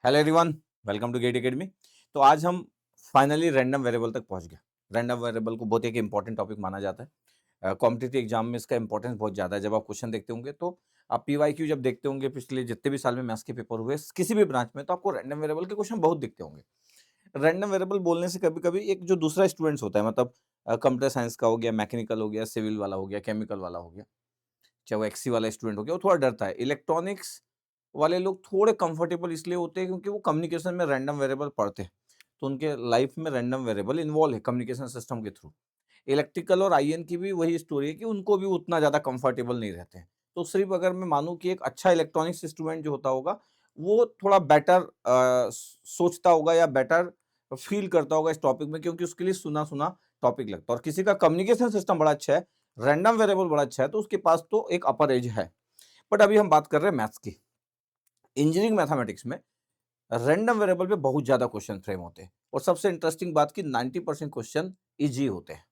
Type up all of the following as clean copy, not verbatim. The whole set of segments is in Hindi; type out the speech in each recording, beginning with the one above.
Hello everyone, welcome to GATE academy. तो आज हम फाइनली रैंडम वेरिएबल तक पहुंच गए। रैंडम वेरिएबल को बहुत एक इंपॉर्टेंट टॉपिक माना जाता है। कॉम्पिटिटिव एग्जाम में इसका इंपॉर्टेंस बहुत ज़्यादा है। जब आप क्वेश्चन देखते होंगे तो आप पीवाईक्यू जब देखते होंगे पिछले जितने भी साल में मैथ्स के पेपर हुए किसी भी ब्रांच में, तो आपको रैंडम वेरिएबल के क्वेश्चन बहुत दिखते होंगे। रैंडम वेरिएबल बोलने से कभी कभी एक जो दूसरा स्टूडेंट्स होता है, मतलब कंप्यूटर साइंस का हो गया, मैकेनिकल हो गया, सिविल वाला हो गया, केमिकल वाला हो गया, चाहे वो एक्सी वाला स्टूडेंट हो गया, वो थोड़ा डरता है। इलेक्ट्रॉनिक्स वाले लोग थोड़े कंफर्टेबल इसलिए होते हैं क्योंकि वो कम्युनिकेशन में रैंडम वेरिएबल पढ़ते हैं, तो उनके लाइफ में रैंडम वेरिएबल इन्वॉल्व है कम्युनिकेशन सिस्टम के थ्रू। इलेक्ट्रिकल और आईएन की भी वही स्टोरी है कि उनको भी उतना ज़्यादा कंफर्टेबल नहीं रहते हैं। तो सिर्फ अगर मैं मानूँ कि एक अच्छा इलेक्ट्रॉनिक्स स्टूडेंट जो होता होगा, वो थोड़ा बेटर सोचता होगा या बेटर फील करता होगा इस टॉपिक में, क्योंकि उसके लिए सुना-सुना टॉपिक लगता है। और किसी का कम्युनिकेशन सिस्टम बड़ा अच्छा है, रैंडम वेरिएबल बड़ा अच्छा है, तो उसके पास तो एक अपर एज है। बट अभी हम बात कर रहे हैं मैथ्स की। इंजीनियरिंग मैथमेटिक्स में रैंडम वेरिएबल पे बहुत ज़्यादा क्वेश्चन फ्रेम होते हैं, और सबसे इंटरेस्टिंग बात कि 90% क्वेश्चन ईजी होते हैं।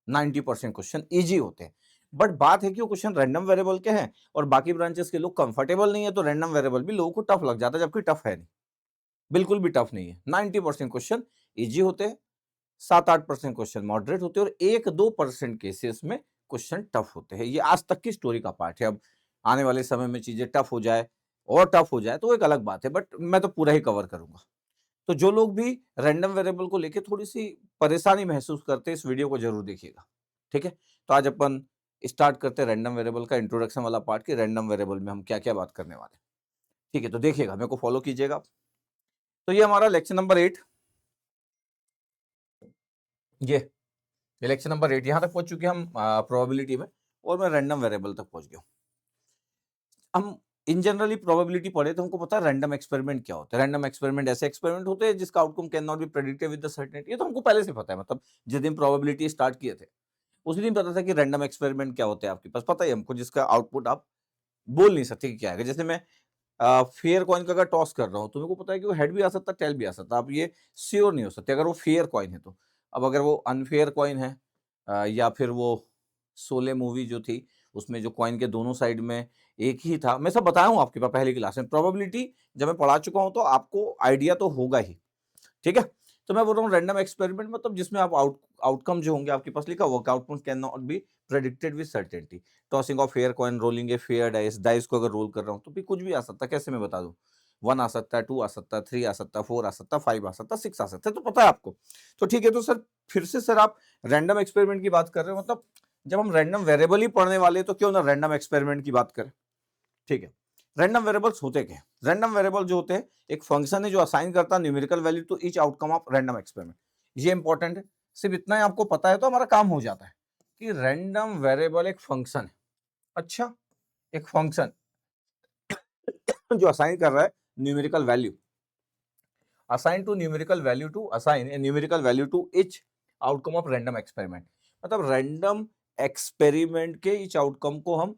90% क्वेश्चन ईजी होते हैं। बट बात है कि वो क्वेश्चन रैंडम वेरिएबल के हैं और बाकी ब्रांचेस के लोग कंफर्टेबल नहीं है, तो रैंडम वेरिएबल भी लोगों को टफ लग जाता है, जबकि टफ है नहीं, बिल्कुल भी टफ नहीं है। 90% क्वेश्चन ईजी होते हैं, 7-8% क्वेश्चन मॉडरेट होते हैं और 1-2% केसेस में क्वेश्चन टफ होते हैं। ये आज तक की स्टोरी का पार्ट है। अब आने वाले समय में चीजें टफ हो जाए और टफ हो जाए तो एक अलग बात है, बट मैं तो पूरा ही कवर करूंगा। तो जो लोग भी रैंडम वेरिएबल को लेके थोड़ी सी परेशानी महसूस करते हैं, इस वीडियो को जरूर देखिएगा। ठीक है, तो आज अपन स्टार्ट करते हैं रैंडम वेरिएबल का इंट्रोडक्शन वाला पार्ट कि रैंडम वेरिएबल में हम क्या क्या बात करने वाले हैं। ठीक है, तो देखिएगा, मेरे को फॉलो कीजिएगा। तो ये हमारा लेक्चर नंबर 8, ये लेक्चर नंबर 8 यहाँ तक पहुंच चुके हम प्रोबेबिलिटी में, और मैं रैंडम वेरिएबल तक पहुंच गया हूँ। हम इन जनरली प्रोबेबिलिटी पढ़े तो हमको पता है रैंडम एक्सपेरिमेंट क्या होता है। रैंडम एक्सपेरिमेंट ऐसे एक्सपेरिमेंट होते हैं जिसका outcome can not be predicted with the certainty. ये तो हमको पहले से पता है, मतलब जिस दिन प्रोबेबिलिटी स्टार्ट किए थे उसी दिन पता था कि रैंडम एक्सपेरिमेंट क्या होते हैं। आपके पास पता है हमको, जिसका आउटपुट आप बोल नहीं सकते कि क्या है। जैसे मैं फेयर कॉइन का अगर टॉस कर रहा हूँ तो मेरे को पता है कि वो हेड भी आ सकता है, टेल भी आ सकता है। आप ये श्योर नहीं हो सकते अगर वो फेयर कॉइन है तो। अब अगर वो अनफेयर कॉइन है, या फिर वो शोले मूवी जो थी उसमें जो कॉइन के दोनों साइड में एक ही था, मैं सब बताया हूँ आपके पास पहले क्लास में। प्रोबेबिलिटी जब मैं पढ़ा चुका हूँ तो आपको आइडिया तो होगा ही। ठीक है, तो मैं बोल रहा हूँ रैंडम एक्सपेरिमेंट मतलब जिसमें आप आउटकम जो होंगे आपके पास लिखा, work outcome can not be predicted with certainty. Tossing of fair coin, rolling a fair dice, dice को अगर रोल कर रहा हूँ तो भी कुछ भी आ सकता है। कैसे मैं बता दूं, 1 आ सकता है, 2 आ सकता है, 3 आ सकता है, 4 आ सकता है, 5 आ सकता है, 6 आ सकता है, तो पता है आपको। तो ठीक है, तो सर फिर से सर आप रैंडम एक्सपेरिमेंट की बात कर रहे हो, मतलब जब हम रैंडम वेरिएबल ही पढ़ने वाले तो क्यों ना रैंडम एक्सपेरिमेंट की बात करें। ठीक है, रैंडम वेरिएबल्स होते क्या हैं? रैंडम वेरिएबल जो होते हैं एक फंक्शन है जो असाइन करता है numerical value to each outcome of random experiment. ये इंपॉर्टेंट है, सिर्फ इतना ही आपको पता है तो हमारा काम हो जाता है कि रैंडम वेरिएबल एक फंक्शन है। अच्छा, एक फंक्शन जो असाइन कर रहा है numerical value, assign to numerical value to assign a numerical value to each outcome of random experiment. मतलब रैंडम एक्सपेरिमेंट के ईच आउटकम को हम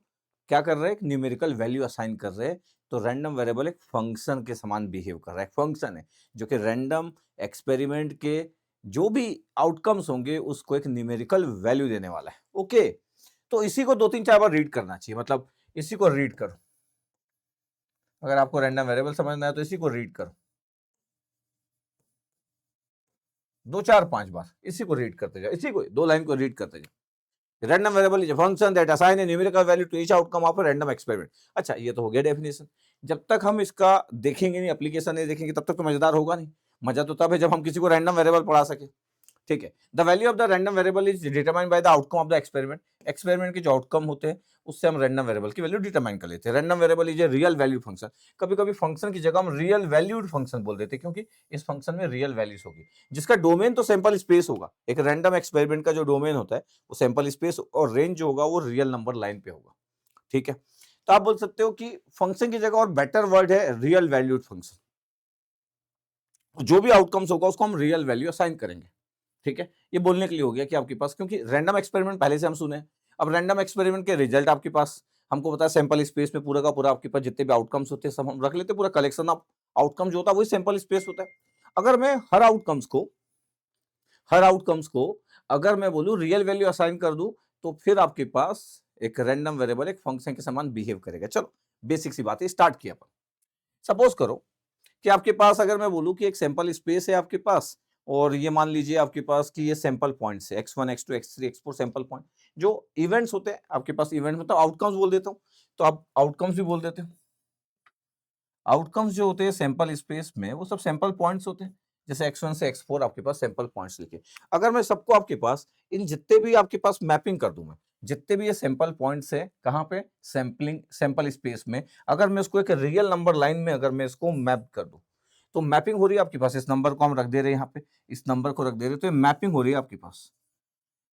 क्या कर रहे हैं, एक न्यूमेरिकल वैल्यू असाइन कर रहे हैं। तो रैंडम वेरिएबल एक फंक्शन के समान बिहेव कर रहा है, एक फंक्शन है जो कि रैंडम एक्सपेरिमेंट के जो भी आउटकम्स होंगे उसको एक न्यूमेरिकल वैल्यू देने वाला है। ओके, तो इसी को 2-3-4 बार रीड करना चाहिए, मतलब इसी को रीड करो। अगर आपको रैंडम वेरिएबल समझना है तो इसी को रीड करो 2-4-5 बार, इसी को रीड करते जाओ, इसी को 2 लाइन को रीड करते जाओ। Random variable is a function that assign a numerical value to each outcome of a random experiment. अच्छा, ये तो हो गया डेफिनेशन। जब तक हम इसका देखेंगे नहीं, एप्लीकेशन नहीं देखेंगे, तब तक तो मजेदार होगा नहीं। मजा तो तब है जब हम किसी को रैंडम वेरिएबल पढ़ा सके। ठीक है, the value of the random variable is determined by the outcome of the experiment. Experiment के जो आउटकम होते हैं उससे हम रैंडम वेरिएबल की वैल्यू डिटरमाइन कर लेते हैं। Random variable is a real value function. कभी कभी फंक्शन की जगह हम रियल वैल्यूड फंक्शन बोल देते हैं, क्योंकि इस फंक्शन में रियल वैल्यूज होगी, जिसका डोमेन तो सैंपल स्पेस होगा। एक रैंडम एक्सपेरिमेंट का जो डोमेन होता है वो सैंपल स्पेस, और रेंज जो होगा वो रियल नंबर लाइन पे होगा। ठीक है, तो आप बोल सकते हो कि फंक्शन की जगह और बेटर वर्ड है रियल वैल्यूड फंक्शन। जो भी आउटकम्स होगा उसको हम रियल वैल्यू असाइन करेंगे। ठीक है, ये बोलने के लिए हो गया कि आपके पास, क्योंकि रैंडम एक्सपेरिमेंट पहले से हम सुने। अब रैंडम एक्सपेरिमेंट के रिजल्ट आपके पास, हमको पता है सैंपल स्पेस में पूरा का पूरा आपके पास जितने भी आउटकम्स होते हैं सब हम रख लेते हैं। पूरा कलेक्शन ऑफ आउटकम जो होता है वही सैंपल स्पेस होता है। अगर मैं हर आउटकम्स को अगर मैं बोलूं रियल वैल्यू असाइन कर दूं, तो फिर आपके पास एक रैंडम वेरिएबल एक फंक्शन के समान बिहेव करेगा। चलो बेसिक सी बात है, स्टार्ट किया अपन। सपोज करो कि आपके पास अगर मैं बोलूं कि एक सैंपल स्पेस है आपके पास, और ये मान लीजिए आपके पास कि ये सैंपल पॉइंट्स है x1 x2 x3 x4 sample point, जो इवेंट्स होते हैं आपके पास, इवेंट मतलब आउटकम्स बोल देता हूं, तो आप आउटकम्स भी बोल देते हो। आउटकम्स जो होते हैं सैंपल स्पेस में वो सब सैंपल पॉइंट्स होते हैं, जैसे x1 से x4 आपके पास सैंपल पॉइंट्स लिखे। अगर मैं सबको आपके पास इन जितने भी आपके पास मैपिंग कर दूं, मैं जितने भी ये सैंपल पॉइंट्स है कहाँ पे, सैंपलिंग सैंपल स्पेस में, अगर मैं उसको एक रियल नंबर लाइन में अगर मैं इसको मैप कर दूं, तो मैपिंग हो रही है आपके पास, इस नंबर को हम रख दे रहे हैं यहाँ पे, इस नंबर को रख दे रहे हैं, तो ये मैपिंग हो रही है आपके पास।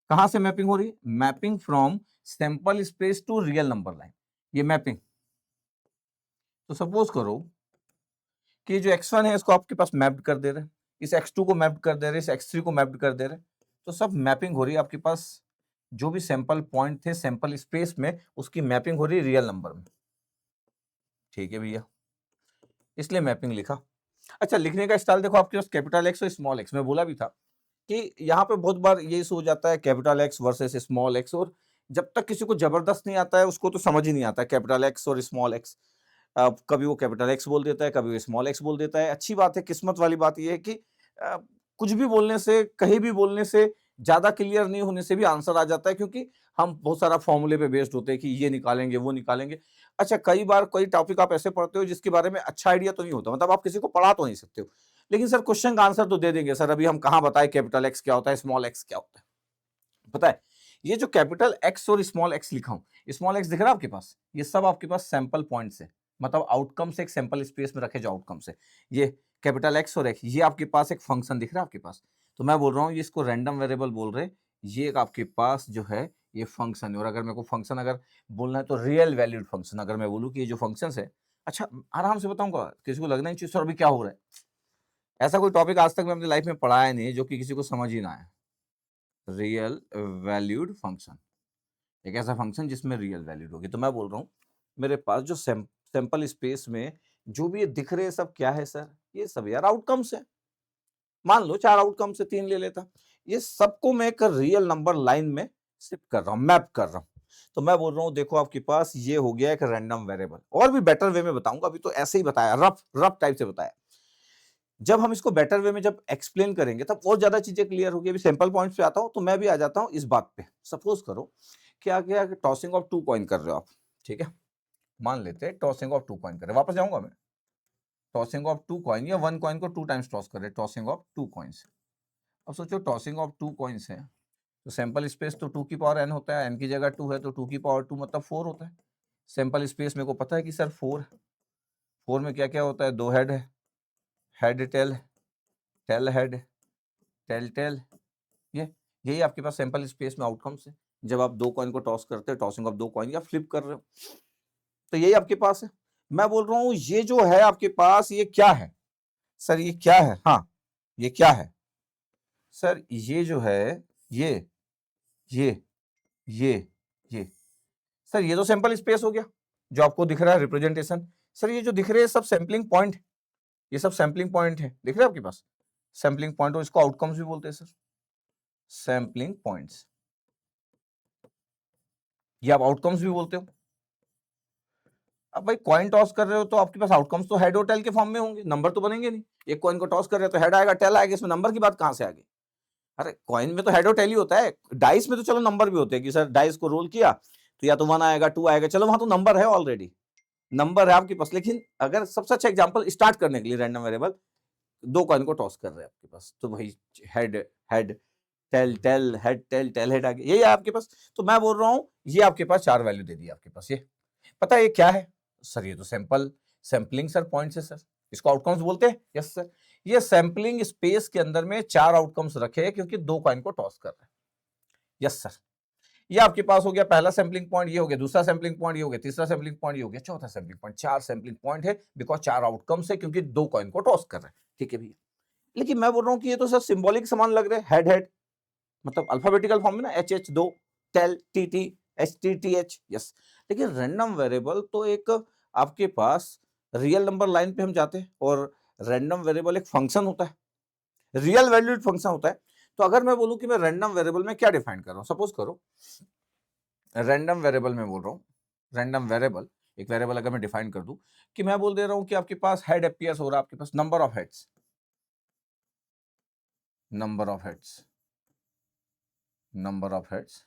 कहाँ से मैपिंग हो रही है? Mapping from sample space to real number line, ये मैपिंग। तो सपोज करो कि जो x1 है इसको आपके पास मैप्ड कर दे रहे हैं, इस x2 को मैप्ड कर दे रहे हैं, इस x3 को मैप्ड कर दे रहे हैं, तो सब मैपिंग हो रही है आपके पास। जो भी सैंपल पॉइंट थे सैंपल स्पेस में, उसकी मैपिंग हो रही है रियल नंबर में। ठीक है भैया, इसलिए मैपिंग लिखा। अच्छा, लिखने का स्टाइल देखो आपके पास कैपिटल एक्स और स्मॉल एक्स। मैं बोला भी था कि यहाँ पे बहुत बार ये इशू हो जाता है capital x versus small X, और जब तक किसी को जबरदस्त नहीं आता है उसको तो समझ ही नहीं आता है कैपिटल एक्स और स्मॉल एक्स। कभी वो कैपिटल एक्स बोल देता है, कभी वो स्मॉल एक्स बोल देता है। अच्छी बात है, किस्मत वाली बात ये है कि कुछ भी बोलने से, कहीं भी बोलने से, ज्यादा क्लियर नहीं होने से भी आंसर आ जाता है, क्योंकि हम बहुत सारा फॉर्मूले पे बेस्ड होते हैं कि ये निकालेंगे वो निकालेंगे। अच्छा, कई बार कोई टॉपिक आप ऐसे पढ़ते हो जिसके बारे में अच्छा आइडिया तो नहीं होता, मतलब आप किसी को पढ़ा तो नहीं सकते हो, लेकिन सर क्वेश्चन का आंसर तो दे देंगे। सर अभी हम कहाँ बताएं कैपिटल एक्स क्या होता है, स्मॉल एक्स क्या होता है? पता है, ये जो कैपिटल एक्स और स्मॉल एक्स लिखा हूं, स्मॉल एक्स दिख रहा है आपके पास, ये सब आपके पास सैंपल पॉइंट्स है, मतलब आउटकम से एक सैंपल स्पेस में रखे जो आउटकम से। ये कैपिटल एक्स और एक्स, ये आपके पास एक फंक्शन दिख रहा है आपके पास, तो मैं बोल रहा हूँ ये इसको रैंडम वेरिएबल बोल रहे, ये एक आपके पास जो है ये फंक्शन है। और अगर मेरे को फंक्शन अगर बोलना है तो रियल वैल्यूड फंक्शन, अगर मैं बोलूँ कि ये जो फंक्शन है, अच्छा आराम से बताऊंगा, किसी को लगना ही चाहिए सर अभी क्या हो रहा है, ऐसा कोई टॉपिक आज तक मैं अपनी लाइफ में पढ़ाया नहीं जो कि किसी को समझ ही ना आए। रियल वैल्यूड फंक्शन, एक ऐसा फंक्शन जिसमें रियल वैल्यूड होगी। तो मैं बोल रहा हूँ मेरे पास जो सैंपल स्पेस में जो भी ये दिख रहे हैं सब क्या है सर, ये सब यार आउटकम्स है। मान लो 4 आउटकम से 3 ले लेता, ये सबको मैं एक रियल नंबर लाइन में शिफ्ट कर रहा हूँ, मैप कर रहा हूँ। तो मैं बोल रहा हूँ देखो आपके पास ये हो गया एक रैंडम वेरिएबल। और भी बेटर वे में बताऊंगा, अभी तो ऐसे ही बताया, रफ रफ टाइप से बताया। जब हम इसको बेटर वे में जब एक्सप्लेन करेंगे तब और ज्यादा चीजें क्लियर होगी। अभी सैंपल पॉइंट्स पे आता हूं, तो मैं भी आ जाता हूं इस बात पे। सपोज करो क्या क्या टॉसिंग ऑफ 2 कॉइन कर रहे हो आप, ठीक है, मान लेते हैं टॉसिंग ऑफ 2 कॉइन कर रहे, वापस जाऊंगा मैं, टॉसिंग ऑफ 2 कॉइन या 1 कॉइन को 2 टाइम्स टॉस कर रहे, टॉसिंग ऑफ 2 कॉइन्स। अब सोचो टॉसिंग ऑफ 2 कॉइन्स है, तो सैंपल स्पेस तो 2 की पावर n होता है, n की जगह 2 है तो 2 की पावर 2 मतलब 4 होता है। सैंपल स्पेस मेरे को पता है कि सर 4 है, 4 में क्या क्या होता है, 2 हेड है, head tail, tail head, tail tail, ये यही आपके पास सैंपल स्पेस में आउटकम्स है। जब आप 2 कॉइन को टॉस करते हो, टॉसिंग ऑफ 2 कॉइन या फ्लिप कर रहे हो, तो यही आपके पास है। मैं बोल रहा हूं ये जो है आपके पास ये क्या है सर, ये क्या है, हाँ ये क्या है सर, ये जो है ये ये ये ये सर, ये तो सैंपल स्पेस हो गया जो आपको दिख रहा है रिप्रेजेंटेशन। सर ये जो दिख रहे हैं सब सैंपलिंग पॉइंट, ये सब सैंपलिंग पॉइंट है, दिख रहे हैं आपके पास सैंपलिंग पॉइंट, और इसको आउटकम्स भी बोलते हैं सर, सैंपलिंग पॉइंट्स, ये आप आउटकम्स भी बोलते हो। अब भाई कॉइन टॉस कर रहे हो तो आपके पास आउटकम्स तो हेड और टेल के फॉर्म में होंगे, नंबर तो बनेंगे नहीं। एक कॉइन को टॉस कर रहे हो तो हेड आएगा टेल आएगा, इसमें नंबर की बात कहां से आ गई? अरे कॉइन में तो हेड और टेल ही होता है, डाइस में तो चलो नंबर भी होते हैं कि सर डाइस को रोल किया तो या तो 1 आएगा 2 आएगा, चलो वहां तो नंबर है, ऑलरेडी नंबर है आपके पास। लेकिन अगर सबसे अच्छा एग्जांपल स्टार्ट करने के लिए रैंडम वेरिएबल 2 कॉइन को टॉस कर रहे हैं आपके पास, तो भाई head head tail tail head tail tail head आ गया, यही है आपके पास। तो मैं बोल रहा हूँ ये आपके पास 4 वैल्यू दे दी आपके पास। ये पता है ये क्या है सर? ये तो सैंपलिंग सर पॉइंट्स है सर, इसको आउटकम्स बोलते हैं। यस सर, ये सैंपलिंग स्पेस के अंदर में 4 आउटकम्स रखे हैं क्योंकि 2 कॉइन को टॉस कर रहे हैं। यस सर, ये आपके पास हो गया पहला सैंपलिंग पॉइंट, ये हो गया दूसरा सैंपलिंग पॉइंट, ये हो गया तीसरा सैंपलिंग पॉइंट, ये हो गया चौथा सैंपलिंग पॉइंट। 4 सैंपलिंग पॉइंट है बिकॉज 4 आउटकम्स है क्योंकि 2 कॉइन को टॉस कर रहे हैं। ठीक है भैया, लेकिन मैं बोल रहा हूँ कि ये तो सर सिंबॉलिक समान लग रहे हैं, हेड हेड मतलब अल्फाबेटिकल फॉर्म में ना, H H 2, tail T T, H T T H. Yes, लेकिन रैंडम वेरिएबल तो एक आपके पास रियल नंबर लाइन पे हम जाते हैं, और रैंडम वेरिएबल एक फंक्शन होता है, रियल वैल्यूड फंक्शन होता है। तो अगर मैं बोलूं कि मैं रैंडम वेरिएबल में क्या डिफाइन कर रहा हूं, सपोज करो रैंडम वेरिएबल में बोल रहा हूं, रैंडम वेरिएबल एक वेरिएबल अगर मैं डिफाइन कर दूं कि मैं बोल दे रहा हूं कि आपके पास हेड अपीयर्स हो रहा है, आपके पास number of heads, number of heads, number of heads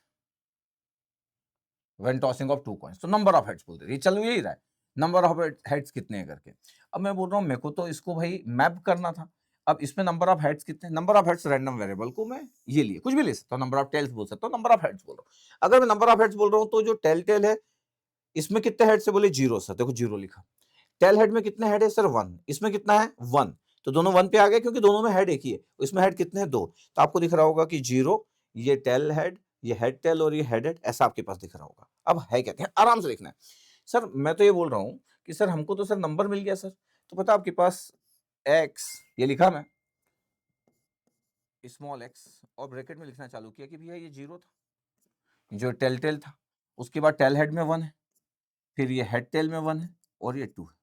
when tossing of 2 coins, तो नंबर ऑफ हेड्स बोल दे, ये चलो यही रहा है, नंबर ऑफ हेड्स कितने हैं करके। अब मैं बोल रहा हूँ मेरे को तो इसको भाई मैप करना था, अब इसमें नंबर ऑफ हेड्स कितने, number of heads random variable को मैं ये लिए कुछ भी ले सकता हूँ, नंबर ऑफ टेल्स बोल सकता हूँ, नंबर ऑफ हेड्स बोल रहा हूँ। अगर मैं नंबर ऑफ हेड्स बोल रहा हूँ तो जो टेल है इसमें कितने हेड से बोले 0 सर, देखो 0 लिखा। टेल हेड में कितने हेड है सर 1, इसमें कितना है 1, तो दोनों 1 पे आ गए क्योंकि दोनों में हेड एक ही है, इसमें हेड कितने हैं 2, तो आपको दिख रहा होगा कि 0, ये टेल हेड, ये हेड टेल और ये हेड हेड, ऐसा आपके पास दिख रहा होगा। अब है कहते हैं आराम से लिखना है। सर मैं तो ये बोल रहा हूँ कि सर हमको तो सर नंबर मिल गया सर, तो पता आपके पास x, ये लिखा मैं स्मॉल x और ब्रैकेट में लिखना चालू किया कि भैया ये 0 था, जो टेल था, उसके बाद टेल हेड में 1 है, फिर ये हेड टेल में 1 है और ये 2 है,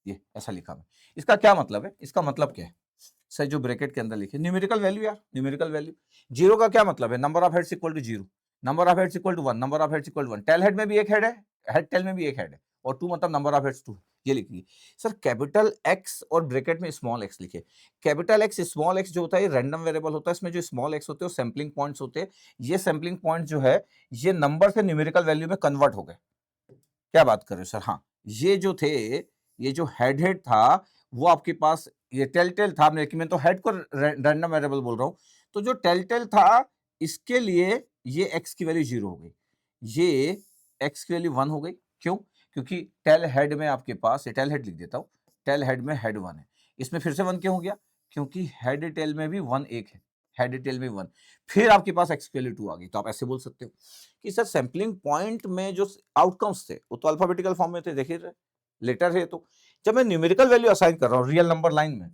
ये ऐसा लिखा मैं। इसका क्या मतलब है, इसका मतलब क्या है सर, जो ब्रैकेट के अंदर लिखे न्यूमेरिकल वैल्यू यार, न्यूमेरिकल वैल्यू। 0 का क्या मतलब है, number of heads equal to 0, number of heads equal to 1, number of heads equal to 1, tail head में भी एक हेड है, हेड टेल में भी एक हेड है, और 2 मतलब नंबर ऑफ हेड्स 2, ये लिखिए सर। कैपिटल एक्स और ब्रैकेट में स्मॉल एक्स लिखे। कैपिटल एक्स स्मॉल एक्स जो होता है रैंडम वेरिएबल होता है, इसमें जो स्मॉल एक्स होते हैं वो सैंपलिंग पॉइंट्स होते हैं, ये सैंपलिंग पॉइंट जो है ये नंबर से न्यूमेरिकल वैल्यू में कन्वर्ट हो गए। क्या बात कर रहे हो सर, हाँ ये जो थे, ये जो हेड था वो आपके पास ये टेल था, मैं तो हेड को रैंडम वेरिएबल बोल रहा हूं, तो जो टेल था इसके लिए ये x की वैल्यू 0 हो गई, ये x की वैल्यू 1 हो गई। क्यों, क्योंकि टेल हेड में आपके पास, ये टेल हेड लिख देता हूं, टेल हेड में हेड 1 है, इसमें फिर से 1 क्यों हो गया, क्योंकि हेड टेल में भी 1 एक है, हेड टेल में 1, फिर आपके पास x की वैल्यू 2 आ गई। तो आप ऐसे बोल सकते हो कि सर सैंपलिंग पॉइंट में जो आउटकम्स थे वो तो अल्फाबेटिकल फॉर्म में थे, देखिए लेटर है, तो जब मैं न्यूमेरिकल वैल्यू असाइन कर रहा हूँ रियल नंबर लाइन में,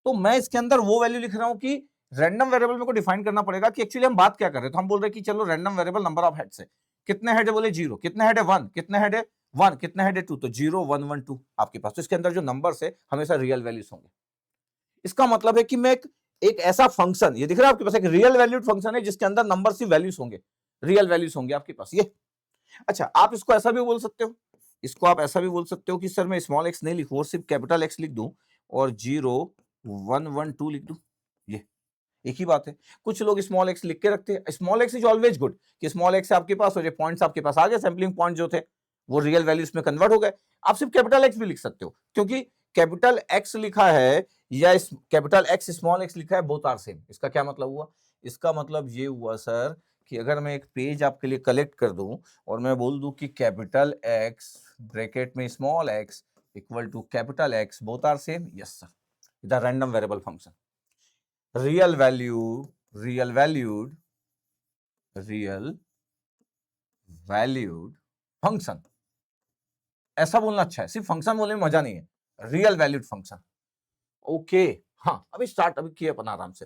तो मैं इसके अंदर वो वैल्यू लिख रहा हूँ कि रैंडम वेरिएबल में को डिफाइन करना पड़ेगा कि एक्चुअली हम बात क्या कर रहे हैं। तो हम बोल रहे हैं कि चलो random variable number of heads है, कितने हेड है बोले 0, कितने हेड है 1, कितने हेड है 1, कितने हेड है 2, तो 0 1 1 2 आपके पास। तो इसके अंदर जो नंबर्स है हमेशा रियल वैल्यूज होंगे। इसका मतलब है कि मैं एक ऐसा फंक्शन, ये दिख रहा है आपके पास एक रियल वैल्यूड फंक्शन है जिसके अंदर नंबर सी वैल्यूज होंगे, रियल वैल्यूज होंगे आपके पास ये। अच्छा आप इसको ऐसा भी बोल सकते हो, इसको आप ऐसा भी बोल सकते हो कि सर मैं स्मॉल एक्स नहीं लिखूं और सिर्फ कैपिटल एक्स लिख दूं और 0 1 1 2 लिख दूं, ये एक ही बात है। कुछ लोग स्मॉल एक्स लिख के रखते हैं, small X is always good कि स्मॉल एक्स आपके पास और ये पॉइंट्स आपके पास आ गए, सैंपलिंग पॉइंट जो थे वो रियल वैल्यूज में कन्वर्ट हो गए। आप सिर्फ कैपिटल एक्स भी लिख सकते हो, क्योंकि कैपिटल एक्स लिखा है या कैपिटल एक्स स्मॉल एक्स लिखा है, बोथ आर सेम। इसका क्या मतलब हुआ, इसका मतलब ये हुआ सर कि अगर मैं एक पेज आपके लिए कलेक्ट कर दूं और मैं बोल दूं कि कैपिटल एक्स ब्रैकेट में small X equal to capital X, both are same, yes sir, the random variable function real value, real valued, real valued function. ऐसा बोलना अच्छा है, सिर्फ फंक्शन बोलने में मजा नहीं है, रियल वैल्यूड फंक्शन। ओके हाँ, अभी स्टार्ट अभी किए अपन आराम से।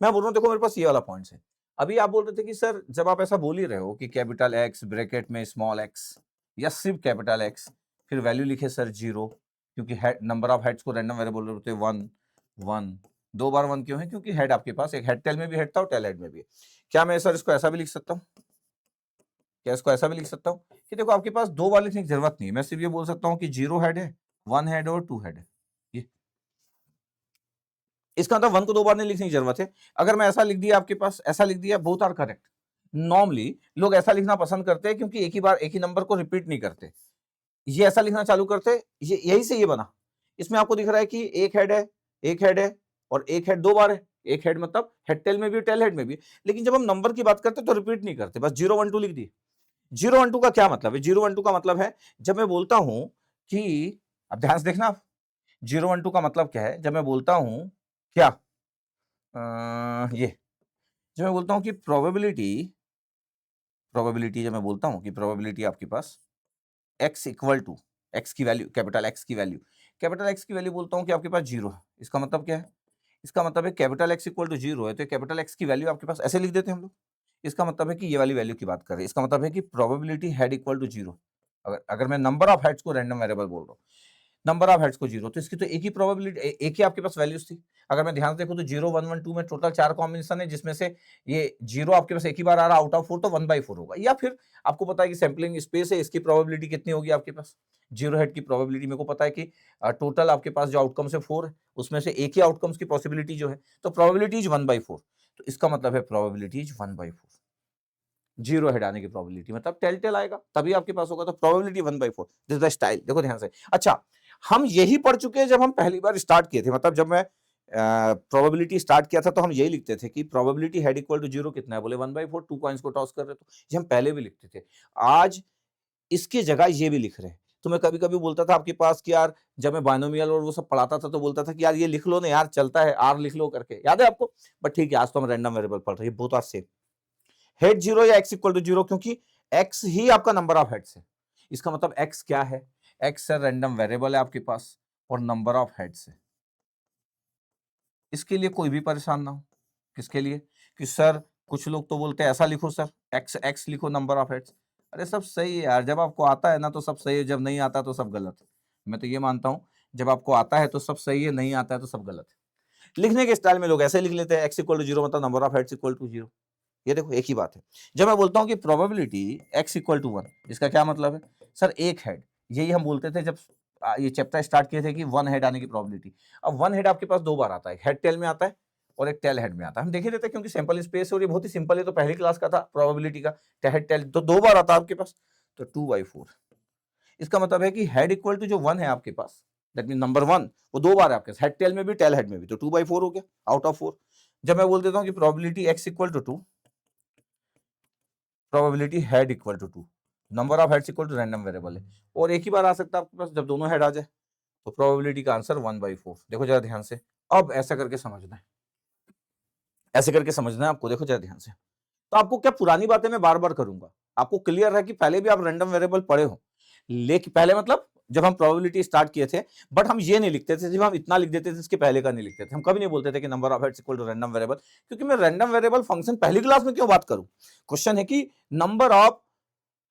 मैं बोल रहा हूँ देखो मेरे पास ये वाला पॉइंट है। अभी आप बोल रहे थे कि सर जब आप ऐसा बोल ही रहे हो कि कैपिटल एक्स ब्रैकेट में स्मॉल एक्स या सिर्फ कैपिटल एक्स, फिर वैल्यू लिखे सर 0, क्योंकि हेड नंबर ऑफ हेड्स को रैंडम वेरिएबल होते हैं 1 1, 2 बार 1 क्यों है, क्योंकि हेड आपके पास एक हेड टेल में भी हेड था और टेल हेड में भी है। क्या मैं सर इसको ऐसा भी लिख सकता हूँ, क्या इसको ऐसा भी लिख सकता हूँ कि देखो आपके पास 2 बार लिखने की जरूरत नहीं है, मैं सिर्फ ये बोल सकता हूँ कि 0 हेड है, 1 हेड और 2 हेड है, ये इसका मतलब 1 को 2 बार नहीं लिखने की जरूरत है। अगर मैं ऐसा लिख दिया आपके पास, ऐसा लिख दिया, बोथ आर करेक्ट। नॉर्मली लोग ऐसा लिखना पसंद करते हैं क्योंकि एक ही बार एक ही नंबर को रिपीट नहीं करते, ये ऐसा लिखना चालू करते, ये यही से ये बना। इसमें आपको दिख रहा है कि एक हेड है, एक हेड है और एक हेड 2 बार है, एक हेड मतलब हेड टेल में भी टेल हेड में भी। लेकिन जब हम नंबर की बात करते तो रिपीट नहीं करते, बस 0 1 2 लिख दिए। 0 1 2 का क्या मतलब है, 0 1 2 का मतलब है जब मैं बोलता हूं कि, अब ध्यान से देखना, 0 1 2 का मतलब क्या है, जब मैं बोलता हूं क्या ये जब मैं बोलता हूं कि प्रोबेबिलिटी, प्रोबेबिलिटी जब मैं बोलता हूं कि प्रोबेबिलिटी आपके पास x इक्वल टू एक्स की वैल्यू, कैपिटल एक्स की वैल्यू, कैपिटल एक्स की वैल्यू बोलता हूं कि आपके पास 0 है, इसका मतलब क्या है, इसका मतलब है कैपिटल एक्स इक्वल टू 0 है, तो कैपिटल एक्स की वैल्यू आपके पास ऐसे लिख देते हैं हम लोग। इसका मतलब है कि ये वाली वैल्यू की बात कर रहे हैं, इसका मतलब है कि प्रोबेबिलिटी हेड इक्वल टू 0। अगर अगर मैं नंबर ऑफ हेड्स को रैंडम वेरिएबल बोल रहा हूँ, नंबर ऑफ हेड्स को 0, तो इसकी तो एक ही प्रोबेबिलिटी, एक ही आपके पास वैल्यूज थी। अगर मैं ध्यान से देखूं तो 0 1 1 2 में टोटल 4 कॉम्बिनेशन है, जिसमें से ये 0 आपके पास एक ही बार आ रहा आउट ऑफ 4, तो 1/4 होगा। या फिर आपको पता है कि सैंपलिंग स्पेस है, इसकी प्रोबेबिलिटी कितनी होगी आपके पास, 0 हेड की प्रोबेबिलिटी मेरे को पता है कि टोटल आपके पास जो आउटकम्स है 4 है, उसमें से एक ही आउटकम्स की पॉसिबिलिटी जो है, तो प्रोबेबिलिटी इज 1/4। तो इसका मतलब है प्रोबेबिलिटी इज 1/4। 0 हेड आने की प्रोबेबिलिटी मतलब टेल आएगा, तभी आपके पास होगा, तो probability 1/4। This is the style, देखो ध्यान से। अच्छा, हम यही पढ़ चुके हैं जब हम पहली बार स्टार्ट किए थे, मतलब जब मैं प्रोबेबिलिटी स्टार्ट किया था तो हम यही लिखते थे कि प्रोबेबिलिटी हेड इक्वल टू 0 कितना है, बोले 1/4, 2 कॉइंस को टॉस कर रहे, तो ये हम पहले भी लिखते थे। आज इसकी जगह ये भी लिख रहे हैं। तो मैं कभी कभी बोलता था आपके पास कि यार, जब मैं बाइनोमियल और वो सब पढ़ाता था तो बोलता था कि यार ये लिख लो ना यार, चलता है, आर लिख लो करके, याद है आपको? बट ठीक है, आज तो हम रैंडम वेरिएबल पढ़ रहे हैं, बोथ आर सेम। हेड 0 या x इक्वल टू 0, क्योंकि x ही आपका नंबर ऑफ हेड्स है। इसका मतलब x क्या है? x है रैंडम वेरिएबल है आपके पास, और नंबर ऑफ हेड्स है। इसके लिए कोई भी परेशान ना हो। किसके लिए? कि सर कुछ लोग तो बोलते हैं ऐसा लिखो सर, x लिखो नंबर ऑफ हेड्स। अरे सब सही है यार, जब आपको आता है ना तो सब सही है, जब नहीं आता तो सब गलत है। मैं तो ये मानता हूं, जब आपको आता है तो सब सही है, नहीं आता है तो सब गलत है। लिखने के स्टाइल में लोग ऐसे लिख लेते हैं, x इक्वल टू 0 मतलब number of heads equal to 0। ये देखो एक ही बात है। जब मैं बोलता हूं कि प्रोबेबिलिटी x इक्वल टू 1, इसका क्या मतलब है? सर एक हेड, यही हम बोलते थे जब ये चैप्टर स्टार्ट किए थे कि 1 हेड आने की प्रोबेबिलिटी। अब 1 हेड आपके पास दो बार आता है, हेड टेल में आता है और एक टेल हेड में आता है। हम देखे रहते हैं क्योंकि सैंपल स्पेस और ये बहुत ही सिंपल है, तो पहली क्लास का था प्रोबेबिलिटी का, हेड टेल तो दो बार आता है आपके पास, तो 2/4। इसका मतलब है कि हेड इक्वल टू जो 1 है आपके पास, दैट मीन नंबर 1, वो दो बार है आपके पास, हेड टेल में भी टेल हेड में भी, तो 2/4 हो गया आउट ऑफ 4। जब मैं बोल देता हूं कि probability x equal to 2, probability head equal to 2, number of heads equal to random variable है, और एक ही बार आ सकता है आपके पास जब दोनों हेड आ जाए, तो प्रोबेबिलिटी का आंसर 1/4। देखो जरा ध्यान से, अब ऐसा करके समझना है, ऐसे करके समझना है आपको, देखो जरा ध्यान से। तो आपको क्या पुरानी बातें मैं बार बार करूंगा, आपको क्लियर है कि पहले भी आप रैंडम वेरिएबल पढ़े हो, लेकिन पहले मतलब जब हम प्रोबेबिलिटी स्टार्ट किए थे, बट हम ये नहीं लिखते थे, जब हम इतना लिख देते थे इसके पहले का नहीं लिखते थे, हम कभी नहीं बोलते थे कि number of heads equal to random variable, क्योंकि मैं रैंडम वेरिएबल फंक्शन पहली क्लास में क्यों बात करूं। क्वेश्चन है कि नंबर ऑफ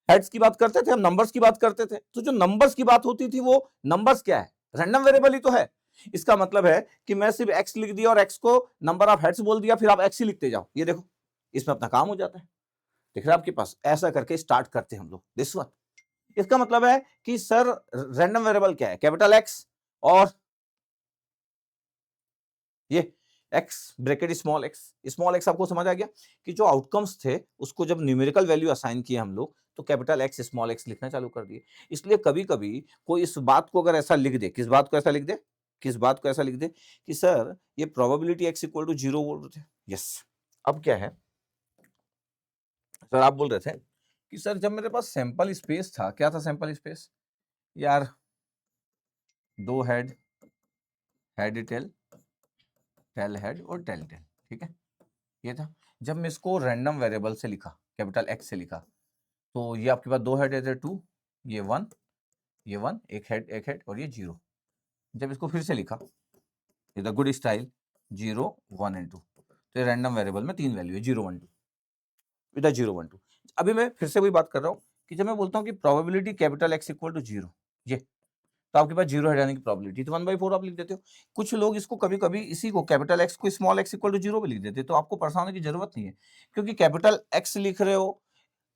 हेड्स की बात करते थे, हम नंबर्स की बात करते थे, तो जो नंबर्स की बात होती थी वो नंबर्स क्या है, रैंडम वेरिएबल ही तो है। इसका मतलब है कि मैं सिर्फ x लिख दिया और x को नंबर ऑफ हेड्स बोल दिया, फिर आप x ही लिखते जाओ, ये देखो इसमें अपना काम हो जाता है। दिख रहा है आपके पास? ऐसा करके स्टार्ट करते हैं हम लोग दिस वन। इसका मतलब है कि सर रैंडम वेरिएबल क्या है, कैपिटल x और ये x ब्रैकेट स्मॉल x आपको समझ आ गया कि जो आउटकम्स थे उसको जब न्यूमेरिकल वैल्यू असाइन किए हम लोग, तो कैपिटल x स्मॉल x लिखना चालू कर दिए। इसलिए कभी कभी कोई इस बात को अगर ऐसा लिख दे, किस बात को ऐसा लिख दे, किस बात को ऐसा लिख दे कि सर ये प्रोबेबिलिटी x इक्वल टू 0 बोल रहे थे, यस। अब क्या है सर, आप बोल रहे थे कि सर जब मेरे पास सैंपल स्पेस था, क्या था सैंपल स्पेस यार, दो head, head tail, tail head और टेल टेल, ठीक है, ये था। जब मैं इसको रैंडम वेरिएबल से लिखा, कैपिटल एक्स से लिखा, तो ये आपके पास दो हेड है, 2, ये 1, ये 1, एक हेड और ये 0। जब इसको फिर से लिखा, ये द गुड स्टाइल, 0 1 एंड 2, तो ये रैंडम वेरिएबल में तीन वैल्यू है, 0 1 2, विद 0 1 2। अभी मैं फिर से वही बात कर रहा हूँ कि जब मैं बोलता हूँ कि probability capital X equal to 0, ये तो आपके पास 0 हेड आने की प्रोबेबिलिटी, तो 1/4 आप लिख देते हो। कुछ लोग इसको कभी कभी इसी को कैपिटल एक्स को स्मॉल एक्स इक्वल टू 0 भी लिख देते हैं, तो आपको परेशान होने की जरूरत नहीं है, क्योंकि कैपिटल एक्स लिख रहे हो,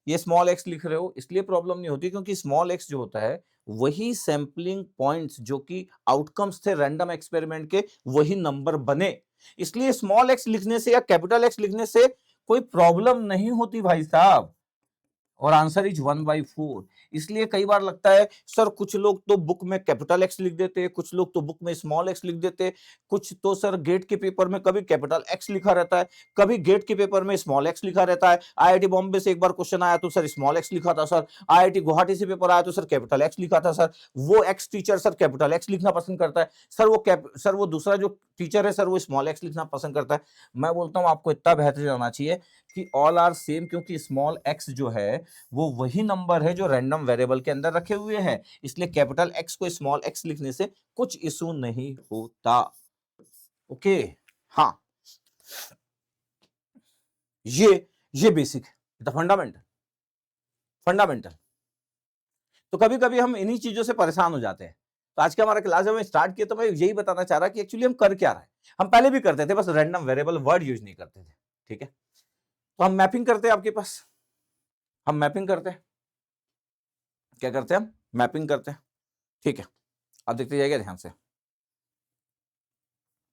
ये स्मॉल एक्स लिख रहे हो, इसलिए प्रॉब्लम नहीं होती, क्योंकि स्मॉल एक्स जो होता है वही सैंपलिंग पॉइंट्स जो कि आउटकम्स थे रैंडम एक्सपेरिमेंट के, वही नंबर बने। इसलिए स्मॉल एक्स लिखने से या कैपिटल एक्स लिखने से कोई प्रॉब्लम नहीं होती भाई साहब, और आंसर इज 1/4। इसलिए कई बार लगता है सर कुछ लोग तो बुक में कैपिटल एक्स लिख देते हैं, कुछ लोग तो बुक में स्मॉल एक्स लिख देते हैं, कुछ तो सर गेट के पेपर में कभी कैपिटल एक्स लिखा रहता है, कभी गेट के पेपर में स्मॉल एक्स लिखा रहता है। आईआईटी बॉम्बे से एक बार क्वेश्चन आया तो सर स्मॉल एक्स लिखा था सर, आईआईटी गुवाहाटी से पेपर आया तो सर कैपिटल एक्स लिखा था सर। वो x teacher sir capital x लिखना पसंद करता है सर, वो दूसरा जो टीचर है सर वो स्मॉल एक्स लिखना पसंद करता है। मैं बोलता हूं आपको इतना बेहतर जाना चाहिए कि ऑल आर सेम, क्योंकि स्मॉल एक्स जो है वो वही नंबर है जो रैंडम वेरिएबल के अंदर रखे हुए हैं, इसलिए कैपिटल एक्स को स्मॉल एक्स लिखने से कुछ इशू नहीं होता। ओके, हाँ, ये बेसिक है, द फंडामेंटल। फंडामेंटल तो कभी कभी हम इन्हीं चीजों से परेशान हो जाते हैं, तो आज के हमारा क्लास जब मैं स्टार्ट किया तो मैं यही बताना चाह रहा कि एक्चुअली हम कर क्या रहे हैं। हम पहले भी करते थे, बस रैंडम वेरिएबल वर्ड यूज नहीं करते थे, ठीक है। तो हम मैपिंग करते हैं, आपके पास हम मैपिंग करते हैं, क्या करते हैं हम मैपिंग करते हैं, ठीक है। अब देखते जाइएगा ध्यान से,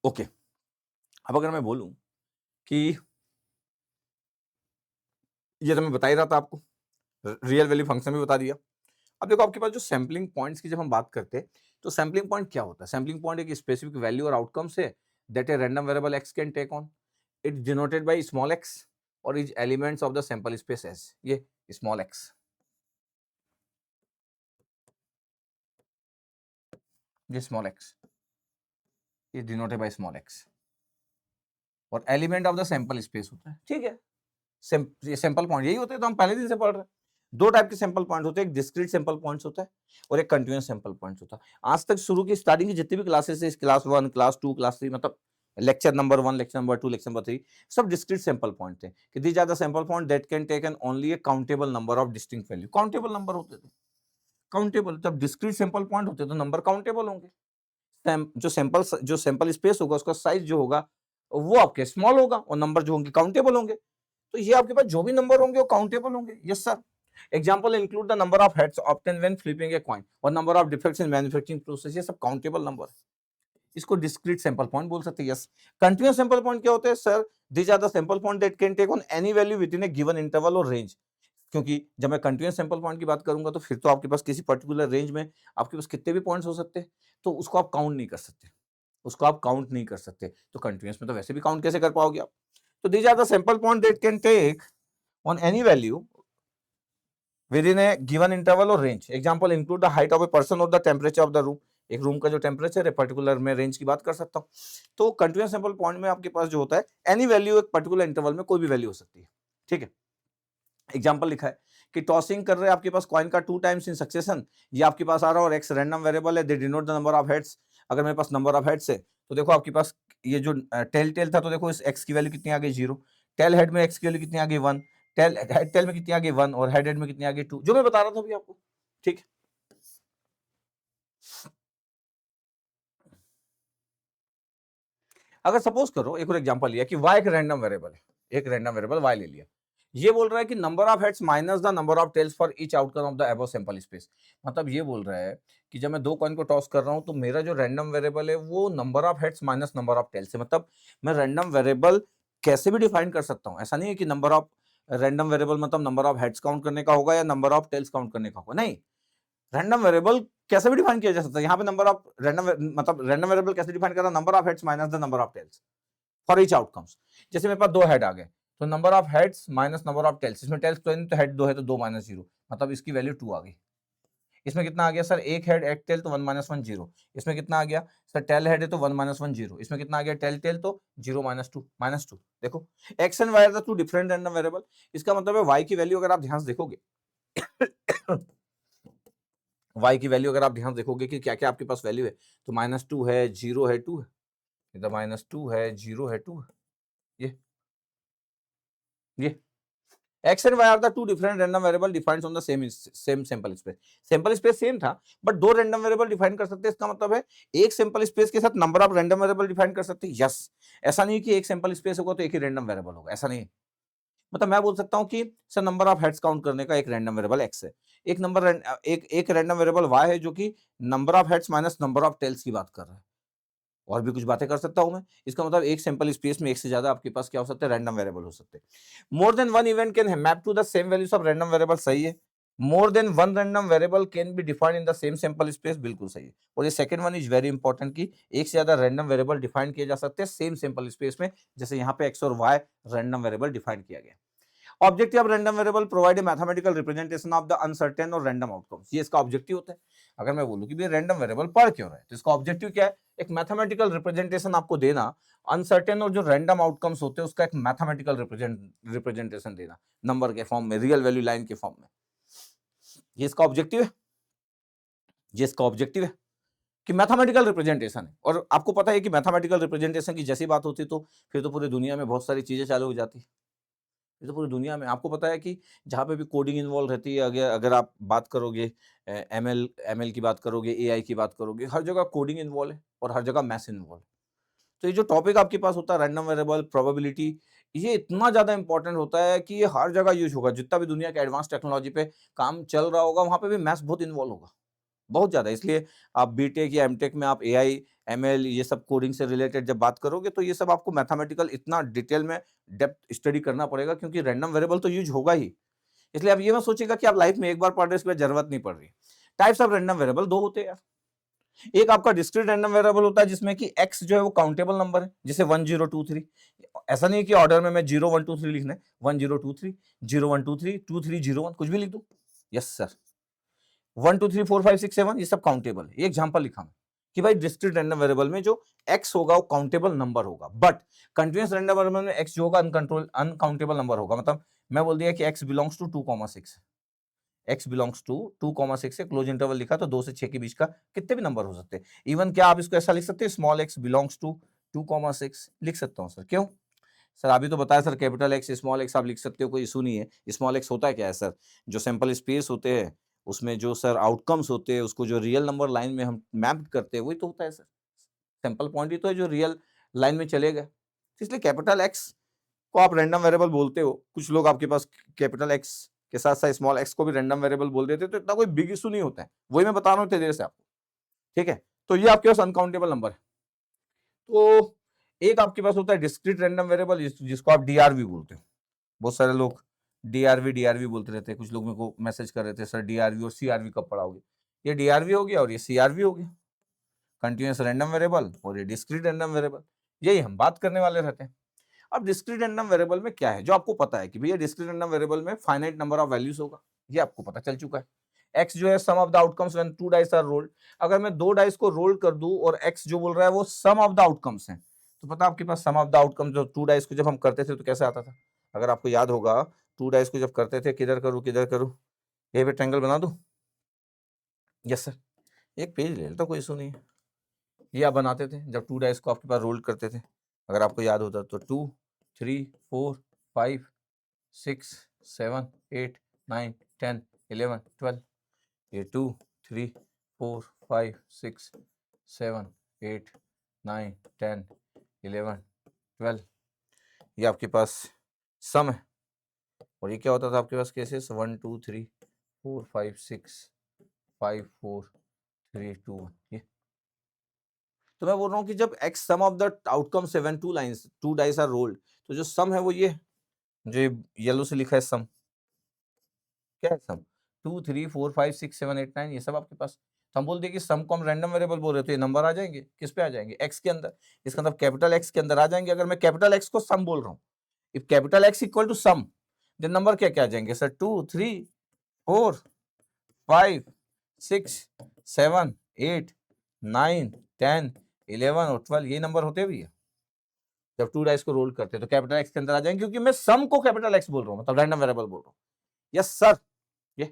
ओके। अब अगर मैं बोलूं कि ये तो मैं बता ही रहा था आपको, रियल वैल्यू फंक्शन भी बता दिया। अब देखो आपके पास जो सैम्पलिंग पॉइंट्स की जब हम बात करते हैं तो सैम्पलिंग पॉइंट क्या होता है? सैम्पलिंग पॉइंट एक स्पेसिफिक वैल्यू और आउटकम से that a random variable X can take on, it denoted by small X और is elements of the sample space as ये स्मॉल एक्स, ये small X is denoted by small X और element of the sample space होता है, ठीक है। सैंपल पॉइंट यही होते हैं, तो हम पहले दिन से पढ़ रहे हैं। दो टाइप के सैंपल पॉइंट होते हैं, एक डिस्क्रीट सैंपल पॉइंट्स होता है और एक कंटीन्यूअस सैंपल पॉइंट्स होता है। आज तक शुरू की स्टार्टिंग की जितनी भी क्लासेस है, क्लास 1 क्लास 2 क्लास 3, मतलब lecture number 1 lecture number 2 lecture number 3, सब डिस्क्रीट सैंपल पॉइंट थे कि these are the sample points that can take an only a countable number of distinct value. Countable number होते थे, काउंटेबल। जब डिस्क्रीट सैंपल पॉइंट होते तो नंबर काउंटेबल होंगे। जो सैंपल स्पेस होगा उसका साइज जो होगा वो आपके स्मॉल होगा और नंबर जो होंगे काउंटेबल होंगे। तो ये आपके पास जो भी नंबर होंगे वो काउंटेबल होंगे, yes sir. Example include the number of heads obtain when flipping a coin और number of defects in manufacturing process, ये सब काउंटेबल नंबर। इसको डिस्क्रीट सैंपल पॉइंट बोल सकते हैं, यस। कंटीन्यूअस सैंपल पॉइंट क्या होते हैं sir? These are the sample points that can take on any value within a given interval और रेंज। क्योंकि जब मैं कंटीन्यूअस सैंपल पॉइंट की बात करूंगा तो फिर तो आपके पास किसी पर्टिकुलर रेंज में आपके पास कितने भी पॉइंट्स हो सकते हैं, तो उसको आप काउंट नहीं कर सकते, उसको आप काउंट नहीं कर सकते। तो कंटीन्यूअस में तो वैसे भी काउंट कैसे कर पाओगे आप? तो these are the sample points that can take on any value within a given interval or range. Example include the height of a person or the temperature of the room. एक रूम का जो टेम्परेचर है पर्टिकुलर में रेंज की बात कर सकता हूँ। तो कंटीन्यूअस सैंपल पॉइंट में आपके पास जो होता है एनी वैल्यू, एक पर्टिकुलर इंटरवल में कोई भी वैल्यू हो सकती है, ठीक है। एग्जांपल लिखा है कि टॉसिंग कर रहे हैं आपके पास कॉइन का 2 टाइम्स इन सक्सेशन, ये आपके पास आ रहा है और एक्स रैंडम वेरिएबल है, they denote the number of heads. अगर मेरे पास नंबर ऑफ हेड्स है तो देखो आपके पास ये जो टेल था, तो देखो इस एक्स की वैल्यू कितनी आ गई 0, टेल हेड में एक्स की वैल्यू कितनी आ गई 1, टेल में कितनी आ गई 1 और हेड में कितनी आ गई 2, जो मैं बता रहा था अभी आपको, ठीक है। अगर सपोज करो एक और एग्जांपल लिया कि y एक रैंडम वेरिएबल है, एक रैंडम वेरिएबल y ले लिया, ये बोल रहा है कि number of heads minus the number of tails for each outcome of the above sample space. मतलब ये बोल रहा है कि जब मैं दो कॉइन को टॉस कर रहा हूं तो मेरा जो रैंडम वेरिएबल है वो number of heads minus number of tails है। मतलब मैं रैंडम वेरिएबल कैसे भी डिफाइन कर सकता हूं, ऐसा नहीं है कि नंबर ऑफ रैंडम वेरिएबल मतलब नंबर ऑफ हेड्स काउंट करने का होगा या नंबर ऑफ टेल्स काउंट करने का होगा, नहीं। रैंडम वेरिएबल कैसे भी डिफाइन किया जा सकता है। यहाँ पे नंबर ऑफ रैंडम मतलब रैंडम वेरिएबल कैसे डिफाइन कर रहा है, number of heads minus the number of tails for each outcomes. जैसे मेरे पास 2 हेड आ गए तो number of heads minus number of tails, इसमें टेल्स तो नहीं तो हेड 2 है तो 2 माइनस 0, मतलब इसकी वैल्यू 2 आ गई। इसमें कितना आ गया सर, एक हेड एक टेल तो 1 माइनस 1 0। इसमें कितना आ गया सर, टेल हेड है तो 1 माइनस 1 0। इसमें कितना आ गया, टेल टेल तो 0 माइनस 2। देखो X and Y are the two different random variable. इसका मतलब है वाई की वैल्यू अगर आप ध्यान से देखोगे वाई की वैल्यू अगर आप ध्यान देखोगे कि क्या क्या आपके पास वैल्यू है, तो -2 है, 0 है, 2 है, इधर -2 है, 0 है, 2 है, ये X and Y are the two different random variable defined on the same sample space. Sample space same था बट दो रैंडम वेरिएबल डिफाइन कर सकते हैं। इसका मतलब है एक सैंपल स्पेस के साथ number of random variable define कर सकते हैं, यस। ऐसा नहीं कि एक सैंपल स्पेस होगा तो एक ही रैंडम वेरिएबल होगा, ऐसा नहीं। मतलब मैं बोल सकता हूं कि sir number of heads count करने का एक रैंडम वेरिएबल एक्स है, एक रैंडम वेरिएबल वाई है जो कि number of heads minus number of tails की बात कर रहा है। और भी कुछ बातें कर सकता हूं मैं। इसका मतलब एक सैंपल स्पेस में एक से ज्यादा आपके पास क्या हो सकते हैं, रैंडम वेरिएबल हो सकते हैं। More than one event can map to the same values of random variable, सही है। More than one random variable can be defined in the same sample space, बिल्कुल सही है। और ये second one is very important कि एक से ज्यादा रैंडम वेरिएबल डिफाइन किए जा सकते हैं सेम सैंपल स्पेस में, जैसे यहाँ पे एक्स और वाई रैंडम वेरिएबल डिफाइन किया गया। Objective of random variable provide a mathematical representation of the uncertain और रैंडम आउटकम्स, ये इसका ऑब्जेक्टिव होता है। अगर मैं बोलूं कि रैंडम वेरिएबल पढ़ क्यों रहा है तो इसका ऑब्जेक्टिव क्या है, एक मैथमेटिकल रिप्रेजेंटेशन आपको देना, अनसर्टेन और जो रैंडम आउटकम्स होते हैं उसका एक मैथमेटिकल रिप्रेजेंटेशन देना नंबर के फॉर्म में, रियल वैल्यू लाइन के फॉर्म में। ये इसका ऑब्जेक्टिव है, ये इसका ऑब्जेक्टिव है कि मैथमेटिकल रिप्रेजेंटेशन है। और आपको पता है कि मैथमेटिकल रिप्रेजेंटेशन की जैसी बात होती तो फिर तो पूरी दुनिया में बहुत सारी चीजें चालू हो जाती। ये तो पूरी दुनिया में आपको पता है कि जहाँ पे भी कोडिंग इन्वॉल्व रहती है, अगर अगर आप बात करोगे एमएल की बात करोगे, एआई की बात करोगे, हर जगह कोडिंग इन्वॉल्व है और हर जगह मैथ्स इन्वॉल्व है। तो ये जो टॉपिक आपके पास होता है रैंडम वेरिएबल, प्रोबेबिलिटी, ये इतना ज़्यादा इंपॉर्टेंट होता है कि ये हर जगह यूज़ होगा। जितना भी दुनिया के एडवांस टेक्नोलॉजी पे काम चल रहा होगा, वहाँ पे भी मैथ्स बहुत इन्वॉल्व होगा, बहुत ज़्यादा। इसलिए आप बीटेक या एमटेक में आप एआई, एमएल ये सब कोडिंग से रिलेटेड जब बात करोगे, तो ये सब आपको मैथमेटिकल इतना डिटेल में डेप्थ स्टडी करना पड़ेगा, क्योंकि रैंडम वेरिएबल तो यूज़ होगा ही। इसलिए आप ये मत सोचिएगा कि आप लाइफ में एक बार पढ़ रहे हो, इसके बाद ज़रूरत नहीं पड़ रही। टाइप्स ऑफ रैंडम वेरिएबल 2 होते हैं यार। एक आपका डिस्क्रीट रैंडम वेरिएबल होता है, जिसमें कि x जो है वो काउंटेबल नंबर है, जैसे 1023। ऐसा नहीं है कि ऑर्डर में मैं 0123 लिखना है, 1023, 0123, 2301 कुछ भी लिख दूं। यस सर, 1 2 3 4 5 6 7 ये सब काउंटेबल है। एक एग्जांपल लिखा मैं कि भाई डिस्क्रीट रैंडम वेरिएबल में जो x होगा वो काउंटेबल नंबर होगा, बट कंटीन्यूअस रैंडम वेरिएबल में x जो होगा अनकाउंटेबल नंबर होगा। मतलब मैं बोल दिया कि x belongs to 2,6, x belongs to 2,6 से क्लोज इंटरवल लिखा, तो 2 से 6 के बीच का कितने भी नंबर हो सकते हैं। इवन क्या आप इसको ऐसा लिख सकते हैं, स्मॉल x बिलोंग्स टू 2,6 लिख सकता हूँ सर। क्यों सर? अभी तो बताया sir, capital x small x आप लिख सकते हो, कोई इशू नहीं है। स्मॉल एक्स होता है क्या है सर? जो सैंपल स्पेस होते हैं उसमें जो सर आउटकम्स होते हैं, उसको जो रियल नंबर लाइन में हम मैप करते हैं, वही तो होता है सर। सैंपल पॉइंट ही तो है जो रियल लाइन में चलेगा। तो इसलिए कैपिटल एक्स को आप रैंडम वेरिएबल बोलते हो। कुछ लोग आपके पास कैपिटल एक्स के साथ साथ स्मॉल एक्स को भी रैंडम वेरिएबल बोल देते, तो इतना कोई बिग इशू नहीं होता है। वही मैं बता रहा हूँ इतनी देर से आपको, ठीक है? तो ये आपके पास अनकाउंटेबल नंबर है। तो एक आपके पास होता है डिस्क्रीट रैंडम वेरिएबल, जिसको आप डीआरवी बोलते हो। बहुत सारे लोग डीआरवी बोलते रहते हैं। कुछ लोग मेरे को मैसेज कर रहे थे, सर डीआरवी और सीआरवी कब पढ़ाओगे? ये डीआरवी हो गया और ये सीआरवी हो गया, कंटीन्यूअस रैंडम वेरिएबल और ये डिस्क्रीट रैंडम वेरिएबल। यही हम बात करने वाले रहते हैं। अब डिस्क्रीट रैंडम वेरिएबल में क्या है जो आपको पता है कि भैया डिस्क्रीट रैंडम वेरिएबल में फाइनाइट नंबर ऑफ वैल्यूज होगा, ये आपको पता चल चुका है। एक्स जो है sum of the outcomes when 2 dice are rolled. अगर मैं 2 डाइस को रोल कर दूं और एक्स जो बोल रहा है वो सम ऑफ द आउटकम्स है, तो पता आपके पास सम ऑफ द आउटकम्स जो 2 डाइस को जब हम करते थे तो कैसे आता था? अगर आपको याद होगा, 2 डाइस को जब करते थे, किधर करूं किधर करूं, यहीं पे ट्रायंगल बना दूं। यस सर, एक पेज ले लेता, कोई इशू नहीं है। ये आप बनाते थे जब 2 डाइस को आपके पास रोल करते थे, अगर आपको याद होता तो 2 3 4 5 6 7 8 9 10 11 12। ये 2 3 4 5 6 7 8 9 10 11 12, ये आपके पास सम है। और ये क्या होता था आपके पास केसेस? 1 2 3 4 5 6 5 4 3 2 1। ये तो मैं बोल रहा हूँ कि जब x sum of the outcome 7 2 dice are rolled, तो जो सम है वो ये जो येलो से लिखा है सम, क्या है सम? 2 3 4 5 6 7 8 9 ये सब आपके पास। तो हम बोल दिए कि सम को हम रैंडम वेरिएबल बोल रहे हैं, तो ये नंबर आ जाएंगे किस पे आ जाएंगे? x के अंदर। इसका मतलब कैपिटल x के अंदर आ जाएंगे। अगर मैं कैपिटल x को सम बोल रहा हूँ, if capital x equal to sum, then number क्या क्या आ जाएंगे सर? 2 3 4 5 6 7 8 9 10 11 और 12, ये नंबर होते हैं भैया जब 2 डाइस को रोल करते हैं, तो कैपिटल एक्स के अंदर आ जाएंगे, क्योंकि मैं सम को कैपिटल एक्स बोल रहा हूँ, मतलब रैंडम वेरिएबल बोल रहा हूँ। यस सर, ये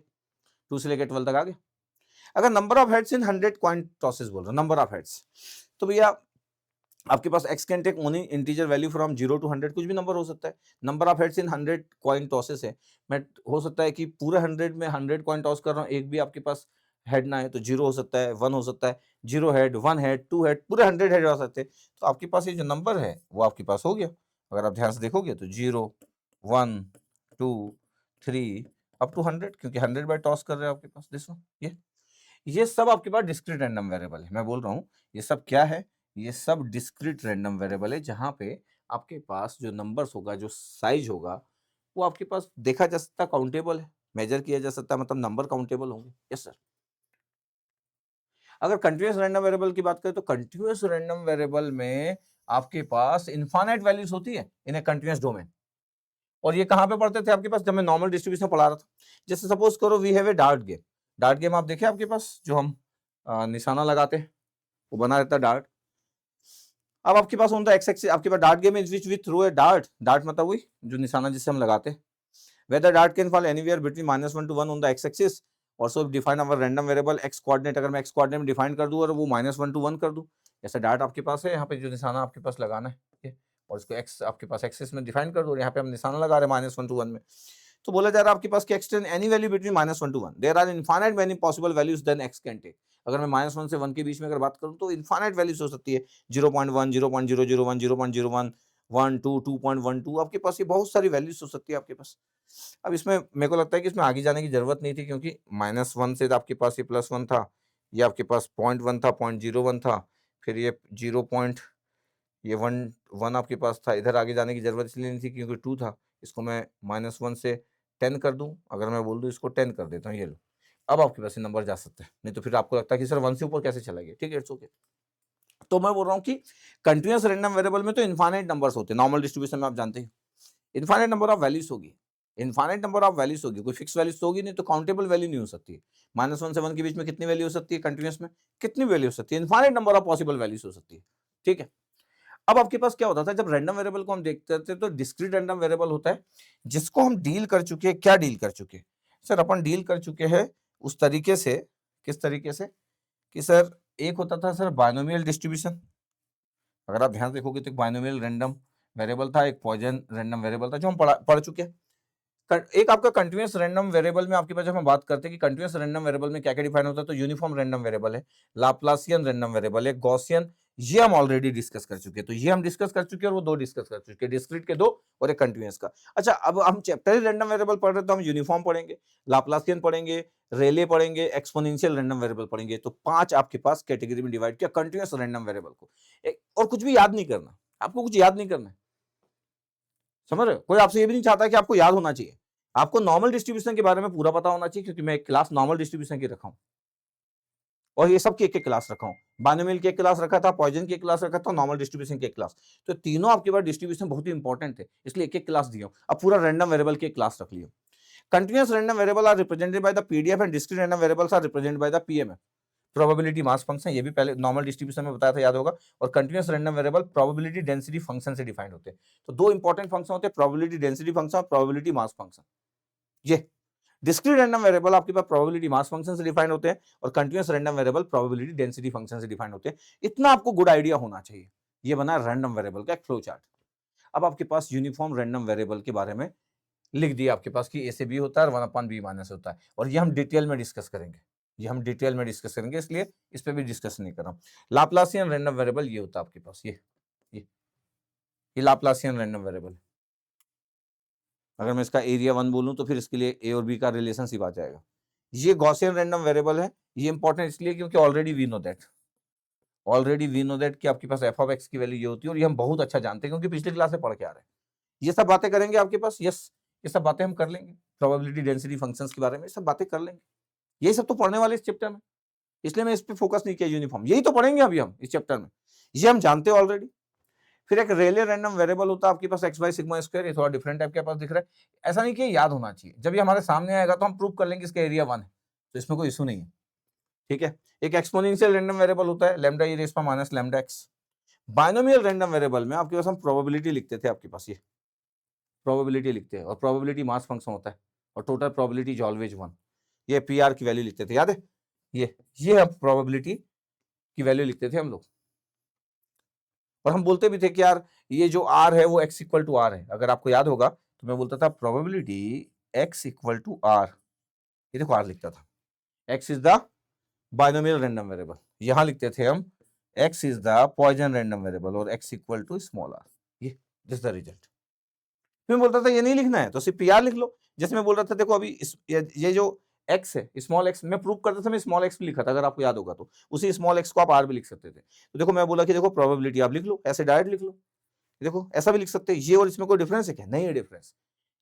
2 से लेकर 12 तक आ गए। अगर number of heads in 100 coin tosses बोल रहा हूँ, नंबर ऑफ हेड्स, तो भैया आपके पास x can take only integer value from 0 to 100, कुछ भी नंबर हो सकता है। Number of heads in 100 coin tosses है, मैं हो सकता है कि पूरे 100 में 100 कॉइन टॉस कर रहा हूँ, एक भी आपके पास हेड ना है, तो 0 हो सकता है, 1 हो सकता है, 0 हेड, 1 हेड, 2 हेड, पूरे 100 हेड आ सकते हैं। तो आपके पास ये जो नंबर है वो आपके पास हो गया। अगर आप ध्यान से देखोगे तो 0 1 2 3 अप टू 100, क्योंकि 100 बार टॉस कर रहे हैं आपके पास। देखो ये सब आपके पास डिस्क्रीट रैंडम वेरिएबल है। मैं बोल रहा हूँ ये सब क्या है? ये सब डिस्क्रीट रैंडम वेरिएबल है, जहां पे आपके पास जो नंबर्स होगा, जो साइज होगा, वो आपके पास देखा जा सकता, काउंटेबल है, मेजर किया जा सकता, मतलब नंबर काउंटेबल होंगे। Yes sir. अगर कंटीन्यूअस रैंडम वेरिएबल की बात करें, तो कंटीन्यूअस रैंडम वेरिएबल में आपके पास इनफाइनाइट वैल्यूज होती है इन ए कंटीन्यूअस डोमेन। और ये कहां पे पढ़ते थे आपके पास? जब मैं नॉर्मल डिस्ट्रीब्यूशन पढ़ा रहा था। जैसे सपोज करो we have a dart game. Dart game आप देखे आपके पास, जो हम निशाना लगाते हैं, वो बना रहता है डार्ट। अब आपके पास ऑन द एक्स एक्सिस आपके पास dart game is which we throw a dart. Dart मतलब वही जो निशाना जिससे हम लगाते हैं। Whether dart can fall anywhere between -1 to 1 on the X axis, also define our random variable X coordinate. अगर मैं एक्स कोऑर्डिनेट में डिफाइन कर दूं और वो -1 to 1 कर दूं, ऐसा डार्ट आपके पास है, यहाँ पे जो निशाना आपके पास लगाना है, और इसको x आपके पास एक्सिस में डिफाइन कर दो, यहाँ पे हम निशाना लगा रहे हैं -1 to 1 में। तो बोला जा रहा है आपके पास कि extend any value between -1 to 1, there are infinite many possible values then x can take. अगर मैं -1 से 1 के बीच में अगर बात करूं तो इनफाइनाइट वैल्यूज हो सकती है, 0.1, 0.001, 0.01, 1, 2, 2.12, आपके पास ये बहुत सारी वैल्यूज हो सकती है आपके पास। अब इसमें मेरे को लगता है कि इसमें आगे जाने की जरूरत नहीं थी, क्योंकि -1 से आपके पास ये +1 था, ये आपके पास 0.1 था, 0.01 था, फिर ये 0. ये 1 आपके पास था। इधर आगे जाने की जरूरत इसलिए नहीं थी क्योंकि 2 था। इसको मैं -1 से 10 कर दूं, अगर मैं बोल दूं इसको 10 कर देता हूँ, ये लो। अब आपके पास ये नंबर जा सकते हैं, नहीं तो फिर आपको लगता है कि सर 1 से ऊपर कैसे चला गया। ठीक है, इट्स ओके। तो मैं बोल रहा हूँ कि कंटिन्यूअस रैंडम वेरिएबल में तो इनफाइनाइट नंबर्स होते हैं। नॉर्मल डिस्ट्रीब्यूशन में आप जानते हैं इनफाइनाइट नंबर ऑफ वैल्यूज होगी, इनफाइनाइट नंबर ऑफ वैल्यूज होगी, कोई फिक्स वैल्यूज तो होगी नहीं, तो काउंटेबल वैल्यू नहीं हो सकती। -1 से 1 के बीच में कितनी वैल्यू हो सकती है कंटिन्यूअस में, कितनी वैल्यू हो सकती है, infinite number of possible values हो सकती है। ठीक है, अब आपके पास क्या होता था जब रैंडम वेरिएबल को हम देखते थे, तो डिस्क्रीट रैंडम वेरिएबल होता है जिसको हम डील कर चुके हैं। क्या डील कर चुके हैं सर, अपन डील कर चुके हैं उस तरीके से, किस तरीके से कि सर एक होता था सर बाइनोमियल डिस्ट्रीब्यूशन। अगर आप ध्यान से देखोगे तो एक बाइनोमियल रैंडम वेरिएबल था, एक पॉइजन रैंडम वेरिएबल था, जो हम पढ़ चुके हैं। एक आपका कंटीन्यूअस रैंडम वेरिएबल में आपके पास जब हम बात करते हैं कि कंटीन्यूअस रैंडम वेरिएबल में क्या क्या डिफाइन होता है, तो यूनिफॉर्म रैंडम वेरिएबल है, लाप्लासियन रैंडम वेरिएबल है, गॉसियन, ये हम ऑलरेडी डिस्कस कर चुके हैं। तो ये हम डिस्कस कर चुके हैं और वो दो डिस्कस कर चुके हैं, डिस्क्रीट के दो और एक कंटीन्यूअस का। अच्छा, अब हम चैप्टर रैंडम वेरिएबल पढ़ रहे हैं तो हम यूनिफॉर्म पढ़ेंगे, लाप्लासियन पढ़ेंगे, रेले पढ़ेंगे, एक्सपोनेंशियल रैंडम वेरिएबल पढ़ेंगे। तो 5 आपके पास कैटेगरी में डिवाइड किया कंटीन्यूअस रैंडम वेरिएबल को। और कुछ भी याद नहीं करना, आपको कुछ याद नहीं करना है, समझ रहे हो? कोई आपसे ये भी नहीं चाहता कि आपको याद होना चाहिए। आपको नॉर्मल डिस्ट्रीब्यूशन के बारे में पूरा पता होना चाहिए, क्योंकि मैं एक क्लास नॉर्मल डिस्ट्रीब्यूशन की रखा हूं और ये सब की एक क्लास रखा हूं। बाइनोमियल की एक क्लास रखा था, पॉइजन की एक क्लास रखा था, नॉर्मल डिस्ट्रीब्यूशन की एक क्लास। तो तीनों आपके पास डिस्ट्रीब्यूशन बहुत ही इंपॉर्टेंट थे, इसलिए एक एक क्लास दिया। अब पूरा रैंडम वेरिएबल की एक क्लास रख लिया। Continuous random variable are represented by the PDF and discrete random variables are represented by the PMF, probability mass function. ये भी पहले नॉर्मल डिस्ट्रीब्यूशन में बताया था, याद होगा। और continuous random variable probability density function से डिफाइंड होते हैं। तो दो इंपॉर्टेंट फंक्शन होते हैं, प्रोबेबिलिटी डेंसिटी फंक्शन और प्रोबेबिलिटी मास फंक्शन। ये डिस्क्रीट रैंडम वेरिएबल आपके पास प्रोबेबिलिटी मास फंक्शन से डिफाइन होते हैं और continuous random variable probability density function से डिफाइन होते हैं। इतना आपको गुड आइडिया होना चाहिए। ये बना रैंडम वेरिएबल का एक फ्लो चार्ट। अब आपके पास यूनिफॉर्म रैंडम वेरिएबल के बारे में लिख दिया आपके पास कि ए से बी होता है और 1/b माइनस होता है, और ये हम डिटेल में डिस्कस करेंगे। ये हम डिटेल में डिस्कस करेंगे, इसलिए इस पे भी डिस्कस नहीं कर रहा हूं। लाप्लासियन रैंडम वेरिएबल ये होता है आपके पास, ये ये लाप्लासियन रैंडम वेरिएबल। अगर मैं इसका एरिया 1 बोलूं तो फिर इसके लिए ए और बी का रिलेशनशिप आ जाएगा। ये गॉसियन रैंडम वेरिएबल है। ये इंपॉर्टेंट इसलिए क्योंकि ऑलरेडी वी नो दैट कि आपके पास एफ ऑफ एक्स की वैल्यू ये होती है, और ये हम बहुत अच्छा जानते हैं क्योंकि पिछली क्लास से पढ़ के आ रहे हैं। ये सब बातें करेंगे आपके पास, यस, ये सब बातें हम कर लेंगे। प्रोबेबिलिटी डेंसिटी फंक्शंस के बारे में सब बातें कर लेंगे। यही सब तो पढ़ने वाले इस चैप्टर में, इसलिए मैं इस पे फोकस नहीं किया। यूनिफॉर्म यही तो पढ़ेंगे अभी हम इस चैप्टर में, ये हम जानते हैं ऑलरेडी। फिर एक रेले रैंडम वेरिएबल होता है आपके पास एक्स बाई सिग्मा स्क्वायर। ये थोड़ा डिफरेंट टाइप के पास दिख रहा है। ऐसा नहीं कि याद होना चाहिए, जब ये हमारे सामने आएगा तो हम प्रूव कर लेंगे इसका एरिया 1 है, तो इसमें कोई इशू नहीं है। ठीक है, एक एक्सपोनेंशियल रैंडम वेरिएबल होता है लैम्डा ई rays power minus lambda x. Binomial random variable में आपके पास हम प्रोबेबिलिटी लिखते थे, आपके पास ये प्रोबेबिलिटी लिखते हैं और प्रोबेबिलिटी मास फंक्शन होता है और टोटल प्रोबेबिलिटी इज ऑलवेज 1। ये पी आर की वैल्यू लिखते थे, याद है? ये हम प्रोबेबिलिटी की वैल्यू लिखते थे हम लोग, और हम बोलते भी थे कि यार ये जो आर है वो एक्स इक्वल टू आर है। अगर आपको याद होगा तो मैं बोलता था probability X equal to R. ये देखो आर लिखता था, X is the binomial random variable. यहां लिखते थे हम X is the Poisson random variable और X equal to small R. ये दिस द रिजल्ट। मैं बोलता था ये नहीं लिखना है तो सिर्फ पी आर लिख लो। जैसे मैं बोल रहा था देखो अभी ये जो एक्स है स्मॉल एक्स, मैं प्रूव करता था, मैं स्मॉल एक्स भी लिखा था, अगर आपको याद होगा तो उसी स्मॉल एक्स को आप आर भी लिख सकते थे। तो देखो मैं बोला कि देखो प्रोबेबिलिटी आप लिख लो, ऐसे डायरेक्ट लिख लो। देखो ऐसा भी लिख सकते हैं, ये और इसमें कोई डिफरेंस है क्या? नहीं है डिफरेंस।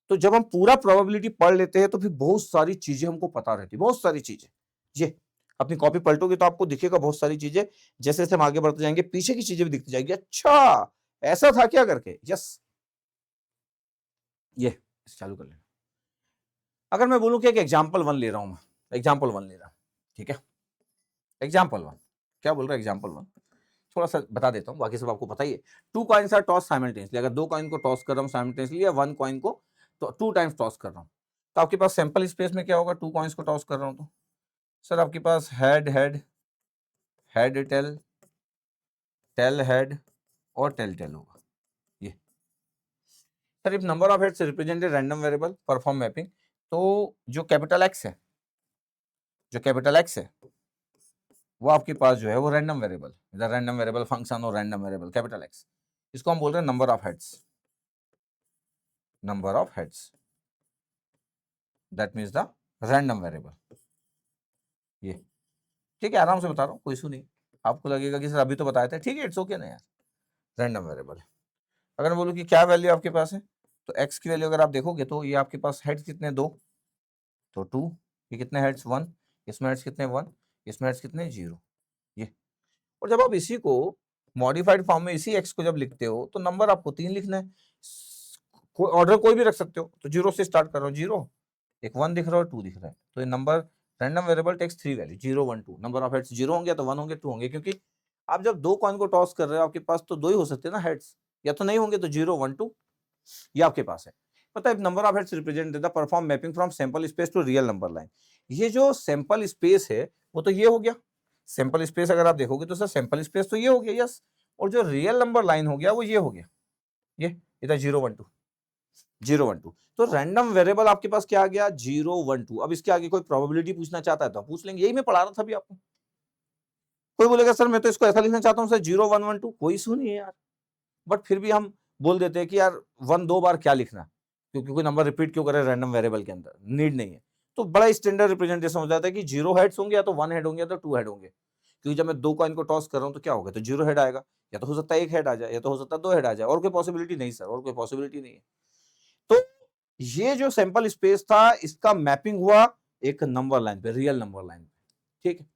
तो जब हम पूरा प्रोबेबिलिटी पढ़ लेते हैं तो फिर बहुत सारी चीजें हमको पता रहती है, बहुत सारी चीजें। ये अपनी कॉपी पलटोगे तो आपको दिखेगा बहुत सारी चीजें। जैसे जैसे हम आगे बढ़ते जाएंगे पीछे की चीजें भी दिखती जाएगी, अच्छा ऐसा था क्या करके। यस, ये चालू कर लेना। अगर मैं बोलूं कि एक एग्जाम्पल 1 ले रहा हूं, मैं एग्जाम्पल 1 ले रहा हूं, ठीक है, एग्जाम्पल 1 क्या बोल रहा है, एग्जाम्पल 1 थोड़ा सा बता देता हूँ, बाकी सब आपको पता ही है। 2 कॉइन्स आर टॉस साइमल्टेनियसली। अगर 2 कॉइन को टॉस कर रहा हूँ साइमल्टेनियसली, या 1 कॉइन को तो 2 टाइम्स टॉस कर रहा हूँ, तो आपके पास सैंपल स्पेस में क्या होगा? 2 कॉइन्स को टॉस कर रहा हूँ तो सर आपके पास head head, head tail, tail head और टेल टेल होगा। ये sir if number of heads represent random variable perform mapping, तो जो कैपिटल एक्स है, जो कैपिटल एक्स है वो आपके पास जो है वो random variable, the random variable function और रैंडम वेरिएबल कैपिटल एक्स, इसको हम बोल रहे हैं number of heads, number of heads, that means the random variable. ये ठीक है, आराम से बता रहा हूँ, कोई इशू नहीं। आपको लगेगा कि सर अभी तो बताए थे, ठीक है, इट्स ओके ना यार, रैंडम वेरिएबल। अगर मैं बोलूँ कि क्या वैल्यू आपके पास है, तो एक्स की वैल्यू अगर आप देखोगे तो ये आपके पास हेड्स कितने, 2, तो 2, ये कितने हेड्स, 1, इसमें हेड्स कितने, 1, इसमें हेड्स कितने, 0, ये। और जब आप इसी को मॉडिफाइड फॉर्म में इसी एक्स को जब लिखते हो तो नंबर आपको 3 लिखना है, ऑर्डर कोई भी रख सकते हो, तो 0 से स्टार्ट कर रहा हूँ, 0, एक 1 दिख रहा है और 2 दिख रहा है, तो ये number random variable takes 3 value, 0 1 2, number of heads 0 होंगे तो 1 होंगे 2 होंगे, क्योंकि आप जब 2 कॉइन को टॉस कर रहे हो आपके पास तो 2 ही हो सकते हैं ना हेड्स, या तो नहीं होंगे तो 0 1 2 ये आपके पास है। पता है number of heads represent the perform mapping from sample space to real number line. ये जो सैंपल स्पेस है वो तो ये हो गया, सैंपल स्पेस अगर आप देखोगे तो सर सैंपल स्पेस तो ये हो गया, यस, और जो रियल नंबर लाइन हो गया वो ये हो गया, ये इधर 0 1 2 0 1 2, तो रैंडम वेरिएबल आपके पास क्या आ गया, 0 1 2। अब इसके आगे कोई प्रोबेबिलिटी पूछना चाहता है तो पूछ लेंगे, यही मैं पढ़ा रहा था अभी आपको। कोई बोलेगा सर मैं तो इसको ऐसा लिखना चाहता हूँ सर 0 1 1 2, कोई इशू नहीं है यार, बट फिर भी हम बोल देते हैं कि यार 1 2 बार क्या लिखना, क्योंकि कोई नंबर रिपीट क्यों करे रैंडम वेरिएबल के अंदर, नीड नहीं है। तो बड़ा स्टैंडर्ड रिप्रेजेंटेशन हो जाता है कि 0 हेड्स होंगे या तो 1 हेड होंगे या तो 2 हेड होंगे, क्योंकि जब मैं 2 कॉइन को टॉस कर रहा हूं तो क्या होगा, तो 0 हेड आएगा, या तो हो सकता है 1 हेड आ जाए, या तो हो सकता है 2 हेड आ जाए, और कोई पॉसिबिलिटी नहीं सर, और कोई पॉसिबिलिटी नहीं है। तो ये जो सैंपल स्पेस था इसका मैपिंग हुआ एक नंबर लाइन पे, रियल नंबर लाइन पे, ठीक है,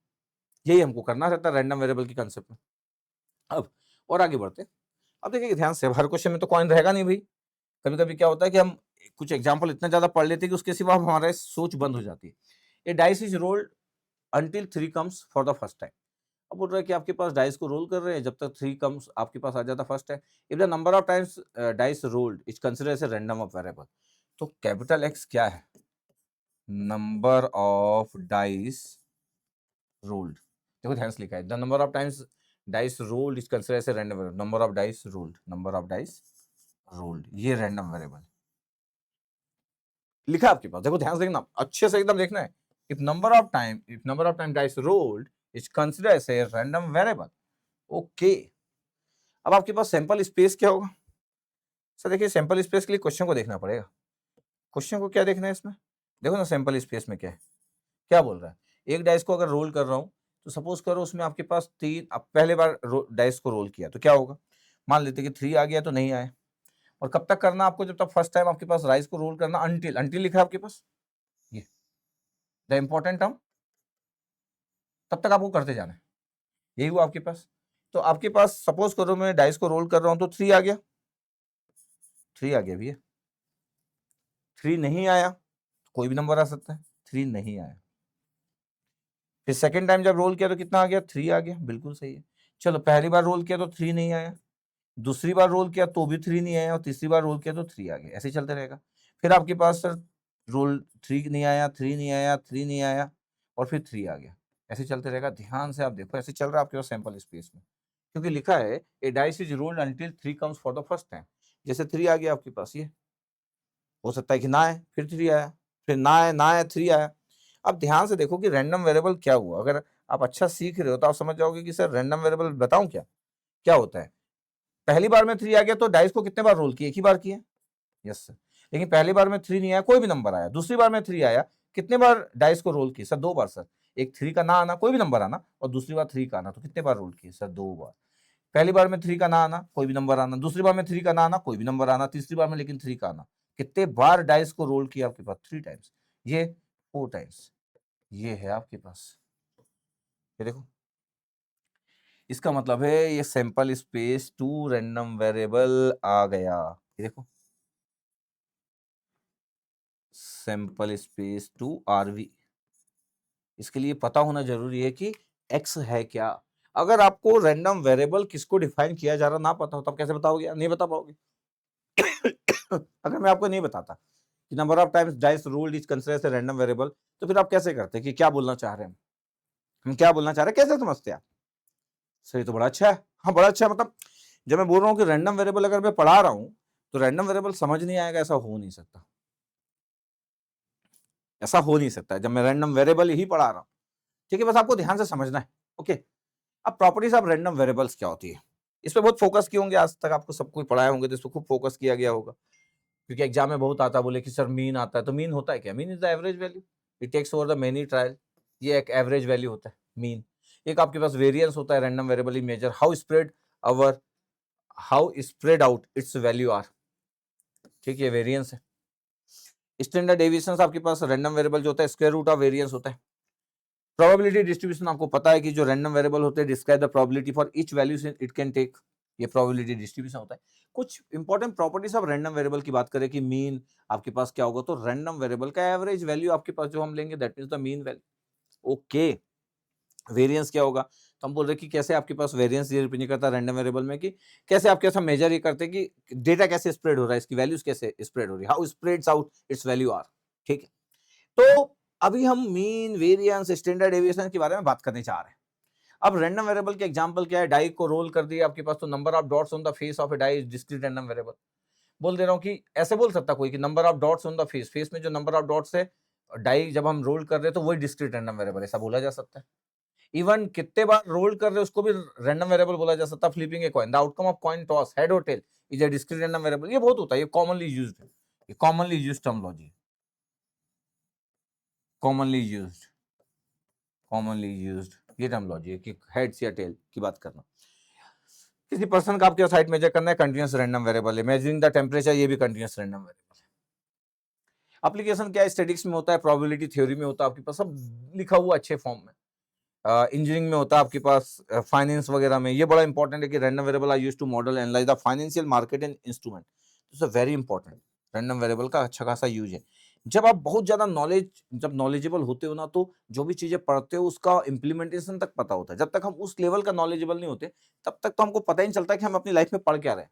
यही हमको करना रहता है रैंडम वेरिएबल की कंसेप्ट में। अब और आगे बढ़ते हैं। अब देखिए ध्यान से, हर क्वेश्चन में तो कॉइन रहेगा नहीं भाई, कभी कभी क्या होता है कि हम कुछ एग्जाम्पल इतना ज्यादा पढ़ लेते हैं कि उसके सिवा हमारे सोच बंद हो जाती है। A dice is rolled until 3 comes for the first time. अब बोल रहा है कि आपके पास डाइस को रोल कर रहे हैं जब तक 3 कम्स आपके पास आ जाता first time, if the number of times dice rolled is consider as a random of variable. तो कैपिटल एक्स क्या है, नंबर ऑफ डाइस रोल्ड, देखो ध्यान से लिखा है, the number of times dice rolled is consider as a random variable, number of dice rolled, number of dice rolled, ये रैंडम वेरिएबल लिखा है आपके पास, देखो ध्यान से देखना, अच्छे से एकदम देखना है। If number of time dice rolled is consider as a random variable, okay. अब आपके पास सैंपल स्पेस क्या होगा, सर देखिए सैंपल स्पेस के लिए क्वेश्चन को देखना पड़ेगा, क्वेश्चन को क्या देखना है इसमें, देखो ना सैंपल स्पेस में क्या है, क्या बोल रहा है। एक डाइस को अगर रोल कर रहा हूं तो सपोज करो उसमें आपके पास 3, अब पहले बार डाइस को रोल किया तो क्या होगा, मान लेते कि 3 आ गया तो नहीं आया, और कब तक करना आपको, जब तक फर्स्ट टाइम आपके पास राइस को रोल करना, अंटिल लिखा है आपके पास, ये द इंपॉर्टेंट टर्म, तब तक आपको करते जाना है, यही हुआ आपके पास। तो आपके पास सपोज करो मैं डाइस को रोल कर रहा हूं तो 3 आ गया, 3 आ गया भैया, 3 नहीं आया, कोई भी नंबर आ सकता है, 3 नहीं आया, फिर सेकंड टाइम जब रोल किया तो कितना आ गया, 3 आ गया, बिल्कुल सही है। चलो पहली बार रोल किया तो 3 नहीं आया, दूसरी बार रोल किया तो भी 3 नहीं आया, और तीसरी बार रोल किया तो 3 आ गया, ऐसे चलते रहेगा। फिर आपके पास सर रोल 3 नहीं आया, 3 नहीं आया, 3 नहीं आया, और फिर 3 आ गया, ऐसे चलते रहेगा। ध्यान से आप देखो ऐसे चल रहा है आपके पास सैंपल स्पेस में, क्योंकि लिखा है a dice is rolled until 3 comes for the first time, जैसे 3 आ गया आपके पास, ये हो सकता है कि ना आए, फिर 3 आया, फिर ना आए, 3 आया। अब ध्यान से देखो कि रैंडम वेरिएबल क्या हुआ, अगर आप अच्छा सीख रहे हो तो आप समझ जाओगे कि सर रैंडम वेरिएबल बताऊं क्या क्या होता है। पहली बार में 3 आ गया तो डाइस को कितने बार रोल किया, एक ही बार किया, यस सर। लेकिन पहली बार में 3 नहीं आया, कोई भी नंबर आया, दूसरी बार में 3 आया, कितने बार डाइस को रोल किए, सर 2 बार सर, एक 3 का ना आना, कोई भी नंबर आना, और दूसरी बार 3 का आना, तो कितने बार रोल किए सर, 2 बार। पहली बार में 3 का ना आना, कोई भी नंबर आना, दूसरी बार में 3 का ना आना, कोई भी नंबर आना, तीसरी बार में लेकिन 3 का आना, कितने बार डाइस को रोल किया आपके पास, 3 टाइम्स, ये 4 टाइम्स, ये है आपके पास, ये देखो, इसका मतलब है ये sample space to random variable आ गया, ये देखो सैंपल स्पेस टू आरवी, इसके लिए पता होना जरूरी है कि एक्स है क्या। अगर आपको रैंडम वेरिएबल किसको डिफाइन किया जा रहा ना पता हो तब कैसे बताओगे, नहीं बता पाओगे। अगर मैं आपको नहीं बताता कि number of times dice rolled is considered as a random variable, तो फिर आप कैसे करते कि क्या बोलना चाह रहे हैं हम क्या बोलना चाह रहे हैं, कैसे समझते आप। सही, तो बड़ा अच्छा है, हाँ बड़ा अच्छा है, मतलब जब मैं बोल रहा हूँ कि रैंडम वेरिएबल अगर मैं पढ़ा रहा हूँ तो रैंडम वेरिएबल समझ नहीं आएगा, ऐसा हो नहीं सकता, ऐसा हो नहीं सकता जब मैं रैंडम वेरिएबल ही पढ़ा रहा हूं। ठीक है, बस आपको ध्यान से समझना है। ओके, अब प्रॉपर्टीज ऑफ रैंडम वेरिएबल्स क्या होती है, इस पे बहुत फोकस किए होंगे, आज तक आपको सब कुछ पढ़ाए होंगे तो इस पर खूब फोकस किया गया होगा, क्योंकि एग्जाम में बहुत आता है, बोले कि सर मीन आता है, तो मीन होता है क्या? Mean is the average value, it takes over the many trial, ये एक एवरेज वैल्यू होता है मीन। एक आपके पास वेरिएंस होता है, random variable measure how spread out its value are. ठीक है, वेरिएंस है। स्टैंडर्ड डेविएशन आपके पास रैंडम वेरिएबल जो होता है स्क्वायर रूट ऑफ वेरिएंस होता है। प्रोबेबिलिटी डिस्ट्रीब्यूशन आपको पता है कि जो रैंडम वेरिएबल होते हैं describe the probability for each value it can take, ये प्रोबेबिलिटी डिस्ट्रीब्यूशन होता है। कुछ important properties of random variable की बात करें कि मीन आपके पास क्या होगा, तो रैंडम वेरिएबल का एवरेज वैल्यू आपके पास जो हम लेंगे that means the mean value. Okay, variance क्या होगा, तो हम बोल रहे कि कैसे आपके पास वेरिएंस ये रिप्रेजेंट करता है रैंडम वेरिएबल में, कि कैसे आपके साथ मेजर ये करते हैं कि डेटा कैसे स्प्रेड हो रहा है, इसकी वैल्यूज कैसे स्प्रेड हो रही है, how spreads out its value are. ठीक है, तो अभी हम मीन, वेरिएंस, स्टैंडर्ड डेविएशन के बारे में बात करने जा रहे हैं। अब रैंडम वेरिएबल के एग्जांपल क्या है, डाई को रोल कर दिया आपके पास, तो number of dots on the face of a die is discrete random variable. बोल दे रहा हूं कि ऐसे बोल सकता कोई कि number of dots on the face, face में जो नंबर ऑफ डॉट्स है डाई जब हम रोल कर रहे हैं तो वही डिस्क्रीट रैंडम वेरिएबल, ऐसा बोला जा सकता है। इवन कितने बार रोल कर रहे हैं उसको भी रैंडम वेरिएबल बोला जा सकता है। Flipping a coin, the outcome of coin toss head और tail is a discrete random variable, ये बहुत होता है, ये कॉमनली यूज्ड है, ये commonly used terminology, commonly used, commonly used ये टर्मिनोलॉजी है कि हेड्स या टेल की बात करना। किसी पर्सन का आपके हाइट मेजर करना है, कंटीन्यूअस रैंडम वेरिएबल है। मेजरिंग द टेंपरेचर, ये भी कंटीन्यूअस रैंडम वेरिएबल है। एप्लीकेशन क्या है, स्टैटिस्टिक्स में होता है, प्रोबेबिलिटी थ्योरी में होता है, आपके पास सब लिखा हुआ अच्छे फॉर्म में। इंजीनियरिंग में होता है आपके पास, फाइनेंस वगैरह में। ये बड़ा इंपॉर्टेंट है कि random variable are used to model analyze the financial market and instrument, this is very important. Random variable का अच्छा खासा यूज है। जब आप बहुत ज्यादा जब नॉलेजेबल होते हो ना, तो जो भी चीजें पढ़ते हो उसका इंप्लीमेंटेशन तक पता होता है। जब तक हम उस लेवल का नॉलेजेबल नहीं होते तब तक तो हमको पता ही नहीं चलता कि हम अपनी लाइफ में पढ़ क्या रहे हैं।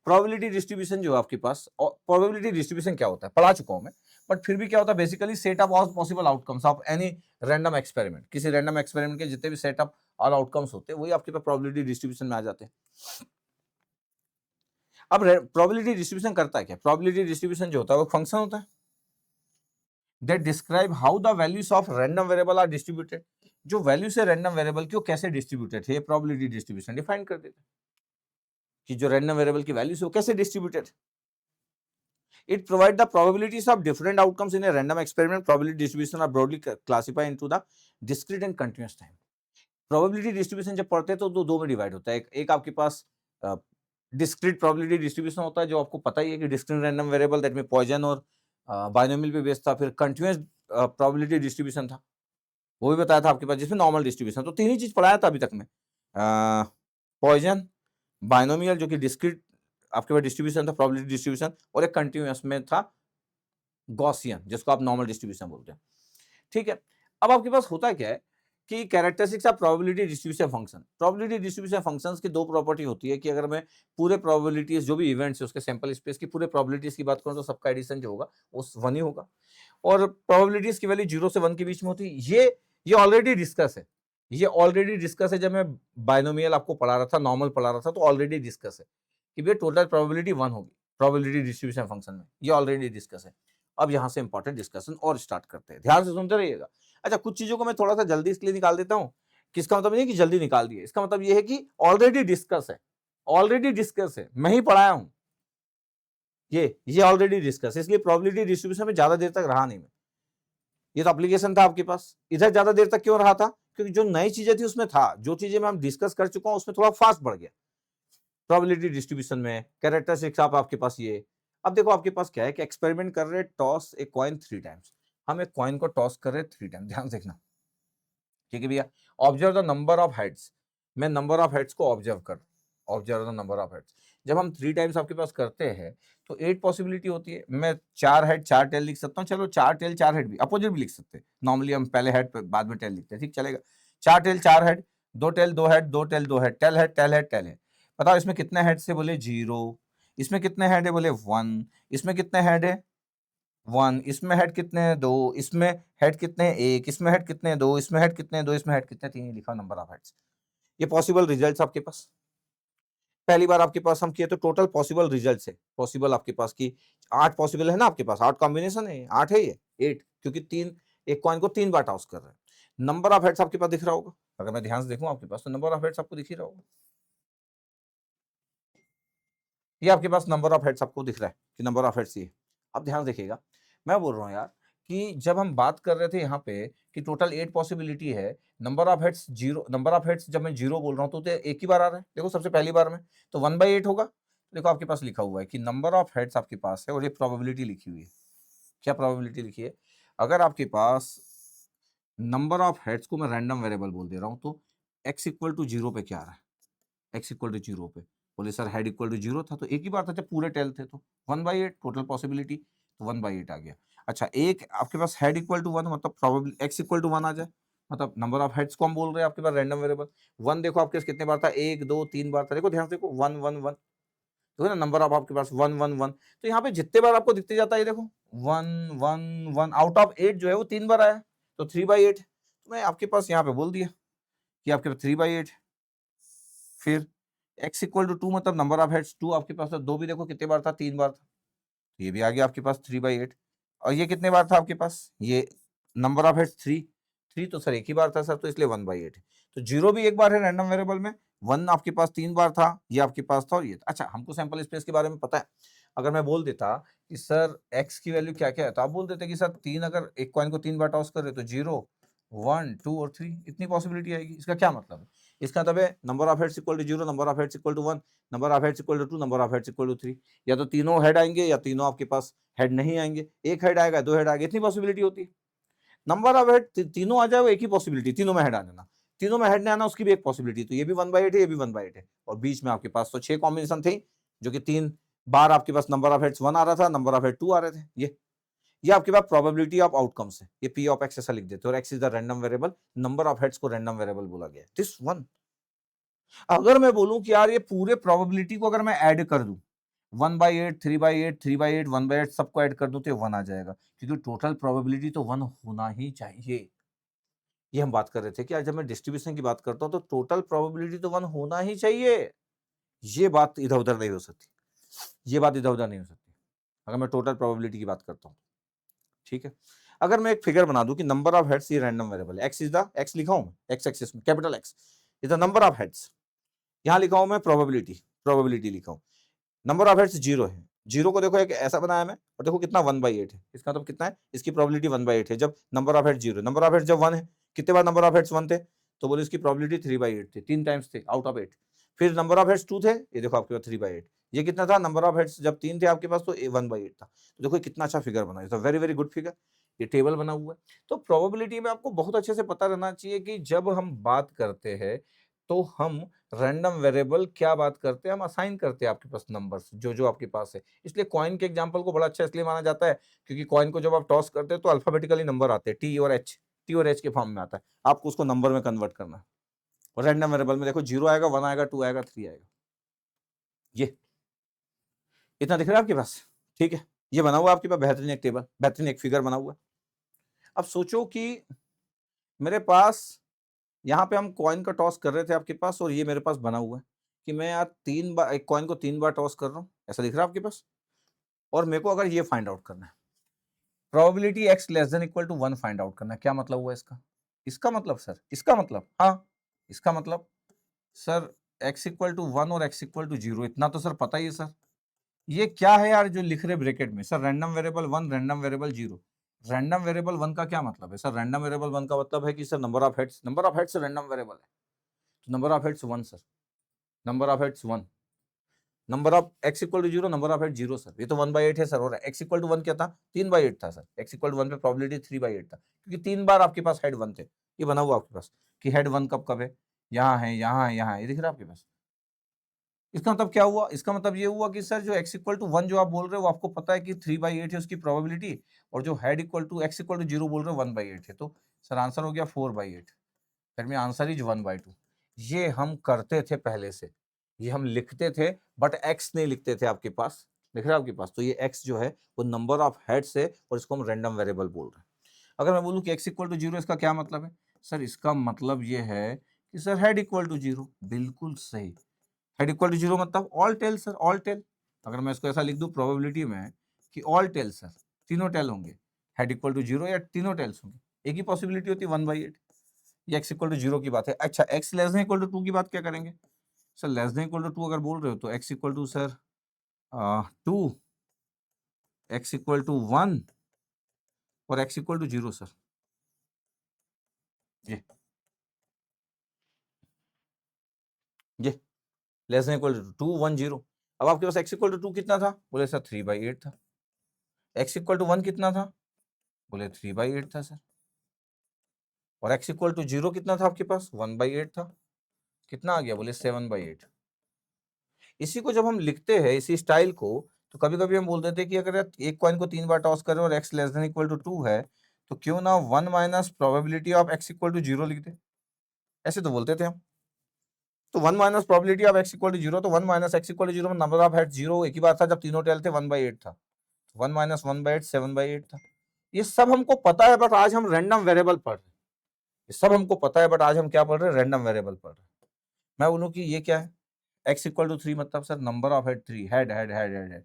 प्रोबेबिलिटी डिस्ट्रीब्यूशन जो है आपके पास, और प्रोबेबिलिटी डिस्ट्रीब्यूशन क्या होता है पढ़ा चुका हूं मैं, बट फिर भी क्या होता है, basically set of all possible outcomes of any random experiment. किसी रैंडम एक्सपेरिमेंट के जितने भी सेट ऑफ ऑल आउटकम्स होते हैं वही आपके पास प्रोबेबिलिटी डिस्ट्रीब्यूशन में आ जाते हैं। अब प्रोबेबिलिटी डिस्ट्रीब्यूशन करता है क्या, प्रोबेबिलिटी डिस्ट्रीब्यूशन जो होता है वो फंक्शन होता है that describe how the values of random variable are distributed. जो वैल्यू से रैंडम वेरिएबल की वो कैसे डिस्ट्रीब्यूटेड है, प्रोबेबिलिटी डिस्ट्रीब्यूशन डिफाइन कर देता है कि जो रैंडम वेरिएबल की वैल्यू से वो कैसे distributed. It provides the probabilities of different outcomes in a random experiment. Probability distribution are broadly classified into the discrete and continuous time. Probability distribution जब पढ़ते हैं तो दो में डिवाइड होता है। एक आपके पास डिस्क्रीट प्रोबेबिलिटी डिस्ट्रीब्यूशन होता है, जो आपको पता ही है कि डिस्क्रीट रैंडम वेरिएबल दैट में पॉइजन और बाइनोमियल पे बेस्ड था। फिर कंटिन्यूअस प्रोबेबिलिटी डिस्ट्रीब्यूशन था, वो भी बताया था आपके पास, जिसमें नॉर्मल डिस्ट्रीब्यूशन। तो तीन ही चीज पढ़ाया था अभी तक में, पॉइजन, बाइनोमियल जो कि डिस्क्रीट आपके पास डिस्ट्रीब्यूशन था प्रोबेबिलिटी डिस्ट्रीब्यूशन, और एक कंटिन्यूअस में था गॉसियन जिसको आप नॉर्मल डिस्ट्रीब्यूशन बोलते हैं। ठीक है, अब आपके पास होता क्या है कि characteristics of probability distribution function. Probability distribution functions की दो प्रॉपर्टी होती है कि अगर मैं पूरे प्रोबेबिलिटीज जो भी इवेंट्स है उसके सैंपल स्पेस की पूरे प्रोबेबिलिटीज की बात करूं तो सबका एडिशन जो होगा वो 1 ही होगा, और प्रोबेबिलिटीज की वैल्यू 0 से 1 के बीच में होती है। ये ऑलरेडी डिस्कस है, ये ऑलरेडी डिस्कस है। जब मैं बाइनोमियल आपको पढ़ा रहा था, नॉर्मल पढ़ा रहा था, तो ऑलरेडी डिस्कस है कि भैया टोटल प्रोबेबिलिटी 1 होगी प्रोबेबिलिटी डिस्ट्रीब्यूशन फंक्शन में, ये ऑलरेडी डिस्कस है। अब यहां से इंपॉर्टेंट डिस्कशन और स्टार्ट करते हैं, ध्यान से सुनते रहिएगा। अच्छा, कुछ चीजों को मैं थोड़ा सा जल्दी इसलिए निकाल देता हूं, किसका मतलब नहीं कि जल्दी निकाल दिए, इसका मतलब ये है कि ऑलरेडी डिस्कस है, ऑलरेडी डिस्कस है, मैं ही पढ़ाया हूं, ये ऑलरेडी डिस्कस है, इसलिए प्रोबेबिलिटी डिस्ट्रीब्यूशन में ज्यादा देर तक रहा नहीं मैं। ये तो एप्लीकेशन था आपके पास, इधर ज्यादा देर तक क्यों रहा था, क्योंकि जो नई चीजें थी उसमें था, जो चीजें मैं डिस्कस कर चुका हूं उसमें थोड़ा फास्ट बढ़ गया। प्रोबेबिलिटी डिस्ट्रीब्यूशन में कैरेक्टरिस्टिक्स आपके पास ये। अब देखो आपके पास क्या है कि एक्सपेरिमेंट कर रहे, टॉस ए कॉइन 3 टाइम्स, हम एक कॉइन को टॉस कर रहे 3 टाइम, ध्यान देखना। ठीक है भैया, observe the number of heads, मैं नंबर ऑफ हेड्स को ऑब्जर्व कर, observe the number of heads. जब हम 3 टाइम्स आपके पास करते हैं तो 8 पॉसिबिलिटी होती है। मैं 4 हेड 4 टेल लिख सकता हूँ, चलो 4 टेल 4 हेड भी अपोजिट भी लिख सकते हैं, नॉर्मली हम पहले हेड बाद में टेल लिखते हैं, ठीक चलेगा। 4 tail 4 head, 2 tail 2 head, 2 tail 2 head, tail head tail head tail head. बताओ इसमें कितने हेड से, बोले 0। इसमें कितने हेड है, बोले 1। इसमें कितने हेड है 1। इसमें हेड कितने हैं 2। इसमें हेड कितने हैं 1। इसमें हेड कितने हैं 2। इसमें हेड कितने हैं 2। इसमें हेड कितने 3, लिखा नंबर ऑफ हेड्स। ये पॉसिबल रिजल्ट्स आपके पास। पहली बार आपके पास हम किए तो टोटल पॉसिबल रिजल्ट है, पॉसिबल आपके पास की 8 पॉसिबल है ना, आपके पास 8 कॉम्बिनेशन है, 8 है ये 8, क्योंकि तीन, एक कॉइन को 3 बार टॉस कर रहे हैं। नंबर ऑफ हेड्स आपके पास दिख रहा होगा, अगर मैं ध्यान से देखूं आपके पास तो नंबर ऑफ हेड्स आपको दिख ही रहा होगा। ये आपके पास नंबर ऑफ हेड्स आपको दिख रहा है कि नंबर ऑफ हेड्स ये। अब ध्यान देखिएगा, मैं बोल रहा हूँ यार कि जब हम बात कर रहे थे यहाँ पे कि टोटल 8 पॉसिबिलिटी है, number of heads 0, number of heads जब मैं 0 बोल रहा हूँ तो एक ही बार आ रहा है, देखो सबसे पहली बार में तो 1/8 होगा। देखो आपके पास लिखा हुआ है कि नंबर ऑफ हेड्स आपके पास है और ये प्रोबेबिलिटी लिखी हुई है। क्या प्रोबेबिलिटी लिखी है? अगर आपके पास नंबर ऑफ हेड्स को मैं रैंडम वेरिएबल बोल दे रहा हूँ तो x इक्वल टू 0 पे क्या आ रहा है? x इक्वल टू 0 पे बोले सर हेड इक्वल टू 0 था तो एक ही बार था, जब पूरे टेल थे तो 1/8 टोटल पॉसिबिलिटी, तो 1/8 आ गया। अच्छा, एक आपके पास हेड इक्वल टू 1 मतलब प्रोबेबली x इक्वल टू 1 आ जाए, मतलब नंबर ऑफ हेड्स को हम बोल रहे हैं आपके पास रैंडम वेरिएबल। 1 देखो आपके पास कितने बार था, 1 2 3 बार था, देखो ध्यान से देखो 1 1 1, देखो ना नंबर ऑफ आपके पास 1 1 1, तो यहाँ पे जितने बार आपको दिखते जाता है ये देखो 1 1 1 आउट ऑफ 8 जो है वो 3 बार आया, तो 3/8, तो मैं आपके पास यहाँ पे बोल दिया कि आपके पास 3/8। फिर x इक्वल टू 2 मतलब नंबर ऑफ हेड्स 2 आपके पास था, 2 भी देखो कितने बार था, 3 बार था, ये भी आ गया आपके पास 3/8। और ये कितने बार था आपके पास, ये नंबर ऑफ हेड्स 3, 3 तो सर एक ही बार था सर, तो इसलिए 1/8 है। तो 0 भी एक बार है रैंडम वेरिएबल में, 1 आपके पास 3 बार था, ये आपके पास था और ये था। अच्छा, हमको सैंपल स्पेस के बारे में पता है, अगर मैं बोल देता कि सर x की वैल्यू क्या क्या है, तो आप बोल देते कि सर 3, अगर एक कॉइन को 3 बार टॉस कर रहे तो 0 1 2 और 3, इतनी पॉसिबिलिटी आएगी। इसका क्या मतलब है? इसका मतलब है number of heads equal to 0, number of heads equal to 1, number of heads equal to 2, number of heads equal to 3, या तो तीनों हेड आएंगे या तीनों आपके पास हेड नहीं आएंगे, एक हेड आएगा 2 हेड आएगा, इतनी पॉसिबिलिटी होती है। नंबर ऑफ हेड तीनों आ जाए वो एक ही पॉसिबिलिटी, तीनों में हेड आ जाना, तीनों में हेड नहीं आना उसकी भी एक पॉसिबिलिटी, तो ये भी 1/8 है, ये भी 1/8 है, और बीच में आपके पास तो 6 कॉम्बिनेशन थे, जो कि 3 बार आपके पास नंबर ऑफ हेड्स 1 आ रहा था, नंबर ऑफ हेड 2 आ रहे थे। ये आपके पास प्रोबेबिलिटी ऑफ आउटकम्स है, ये पी ऑफ एक्स ऐसा लिख देते हो, और x is the random variable, number of heads को रैंडम वेरिएबल बोला गया है, दिस वन। अगर मैं बोलूं कि यार ये पूरे प्रोबेबिलिटी को अगर मैं ऐड कर दूं 1/8 3/8 3/8 1/8 सबको ऐड कर दूं तो 1 आ जाएगा, क्योंकि टोटल प्रोबेबिलिटी तो 1 होना ही चाहिए। ये हम बात कर रहे थे कि आज जब मैं डिस्ट्रीब्यूशन की बात करता हूं तो टोटल प्रोबेबिलिटी तो 1 होना ही चाहिए। ये बात इधर उधर नहीं हो सकती, ये बात इधर उधर नहीं हो सकती अगर मैं टोटल प्रोबेबिलिटी की बात करता हूं। ठीक है, अगर मैं एक फिगर बना दूं कि नंबर ऑफ हेड्स ये रैंडम वेरिएबल है, एक्स इज द, एक्स लिखा हूं एक्स एक्सिस में capital x is the number of heads, यहां लिखा हूं मैं प्रोबेबिलिटी, प्रोबेबिलिटी लिखा हूं, नंबर ऑफ हेड्स 0 है, 0 को देखो एक ऐसा बनाया मैं, और देखो कितना 1/8 है, इसका मतलब कितना है, इसकी प्रोबेबिलिटी 1/8 है, जब number of heads 0, number of heads जब 1 है, कितने बार नंबर ऑफ हेड्स 1 थे, तो बोले इसकी प्रोबेबिलिटी 3/8 थी, 3 टाइम्स थे आउट ऑफ 8। फिर नंबर ऑफ हेड्स 2 थे, ये देखो आपके पास 3/8, ये कितना था, नंबर ऑफ हेड्स जब 3 थे आपके पास तो 1/8 था, तो देखो कितना अच्छा फिगर बना, it's a very very good figure, ये टेबल बना हुआ है। तो प्रोबेबिलिटी में आपको बहुत अच्छे से पता रहना चाहिए कि जब हम बात करते हैं तो हम रैंडम वेरिएबल क्या बात करते हैं, हम असाइन करते हैं आपके पास नंबर्स जो जो आपके पास है। इसलिए कॉइन के एग्जांपल को बड़ा अच्छा इसलिए माना जाता है क्योंकि कॉइन को जब आप टॉस करते हैं तो अल्फाबेटिकली नंबर आते हैं, टी और एच के फॉर्म में आता है, आपको उसको नंबर में कन्वर्ट करना है। और रैंडम वेरिएबल में देखो 0 आएगा, 1 आएगा, 2 आएगा, 3 आएगा, ये इतना दिख रहा है आपके पास। ठीक है, ये बना हुआ है आपके पास बेहतरीन एक टेबल, बेहतरीन एक फिगर बना हुआ है। अब सोचो कि मेरे पास यहाँ पे हम कॉइन का टॉस कर रहे थे आपके पास, और ये मेरे पास बना हुआ है कि मैं यार 3 बार एक कॉइन को 3 बार टॉस कर रहा हूँ, ऐसा दिख रहा है आपके पास, और मेरे को अगर ये फाइंड आउट करना है, probability x less than equal to 1 find out करना है। क्या मतलब हुआ इसका? इसका मतलब सर, इसका मतलब हाँ, इसका मतलब सर x इक्वल टू 1 और x इक्वल टू 0, इतना तो सर पता ही है सर। ये क्या है यार जो लिख रहे ब्रैकेट में, sir random variable 1 random variable 0, random variable 1 का क्या मतलब है सर? रैंडम वेरिएबल 1 का मतलब है कि sir number of heads, number of heads random variable है, तो number of heads 1 sir, number of heads 1, number of x equal to 0, number of head 0 sir, ये तो 1/8 है सर, और x इक्वल टू 1 क्या था, 3/8 था सर, x इक्वल टू 1 पे प्रोबेबिलिटी 3/8 था, क्योंकि 3 बार आपके पास हेड 1 थे, ये बना हुआ आपके पास कि हेड 1 कब कब है, यहाँ है, यहाँ है, यहाँ है, ये दिख रहा है आपके पास। इसका मतलब क्या हुआ? इसका मतलब ये हुआ कि सर जो x इक्वल टू 1 जो आप बोल रहे हो वो आपको पता है कि 3/8 है उसकी प्रोबेबिलिटी, और जो head equal to x equal to 0 बोल रहे हो 1/8 है, तो सर आंसर हो गया 4/8, दैट मीन आंसर इज 1/2। ये हम करते थे पहले से, ये हम लिखते थे, बट x नहीं लिखते थे आपके पास, लिख रहे हैं आपके पास, तो ये x जो है वो नंबर ऑफ हेड्स है और इसको हम रैंडम वेरिएबल बोल रहे हैं। अगर मैं बोलूं कि x इक्वल टू 0, इसका क्या मतलब है? सर इसका मतलब ये है कि सर हेड इक्वल टू 0, बिल्कुल सही, हेड इक्वल टू 0 मतलब all tail sir, all tail. अगर मैं इसको ऐसा लिख दूं प्रोबेबिलिटी में कि ऑल टेल सर, तीनों टेल होंगे, हेड इक्वल टू 0 या तीनों टेल्स होंगे, एक ही पॉसिबिलिटी होती है 1/8। ये एक्स इक्वल टू 0 की बात है। अच्छा, x less than equal to 2 की बात क्या करेंगे sir? Less than equal to 2 अगर बोल रहे हो तो x equal to sir 2, x equal to 1 और एक्स इक्वल टू 0 सर। ये ये लेस देन इक्वल टू 2 1 0। अब आपके पास एक्स इक्वल टू 2 कितना था? बोले सर 3/8 था। एक्स इक्वल टू 1 कितना था? बोले 3/8 था सर। और एक्स इक्वल टू 0 कितना था आपके पास? 1/8 था। कितना आ गया? बोले 7/8। इसी को जब हम लिखते हैं इसी स्टाइल को, तो कभी कभी हम बोल देते हैं कि अगर एक कॉइन को 3 बार टॉस करें और x less than equal to 2 है, तो क्यों ना 1 minus probability of x equal to 0 लिख दे। ऐसे तो बोलते थे हम। तो 1 minus probability of x equal to 0, तो 1 माइनस एक्स इक्वल टू 0 में नंबर ऑफ हेड 0 एक ही बात था जब तीनों टेल थे, 1/8 था। 1 माइनस 1/8 7/8 था। ये सब हमको पता है, बट आज हम रैंडम वेरिएबल पढ़ रहे हैं। ये सब हमको पता है, बट आज हम क्या पढ़ रहे हैं? रैंडम वेरिएबल पढ़ रहे हैं। मैं बोलूं कि ये क्या है? एक्स इक्वल टू 3 मतलब sir number of head 3, head head head head head,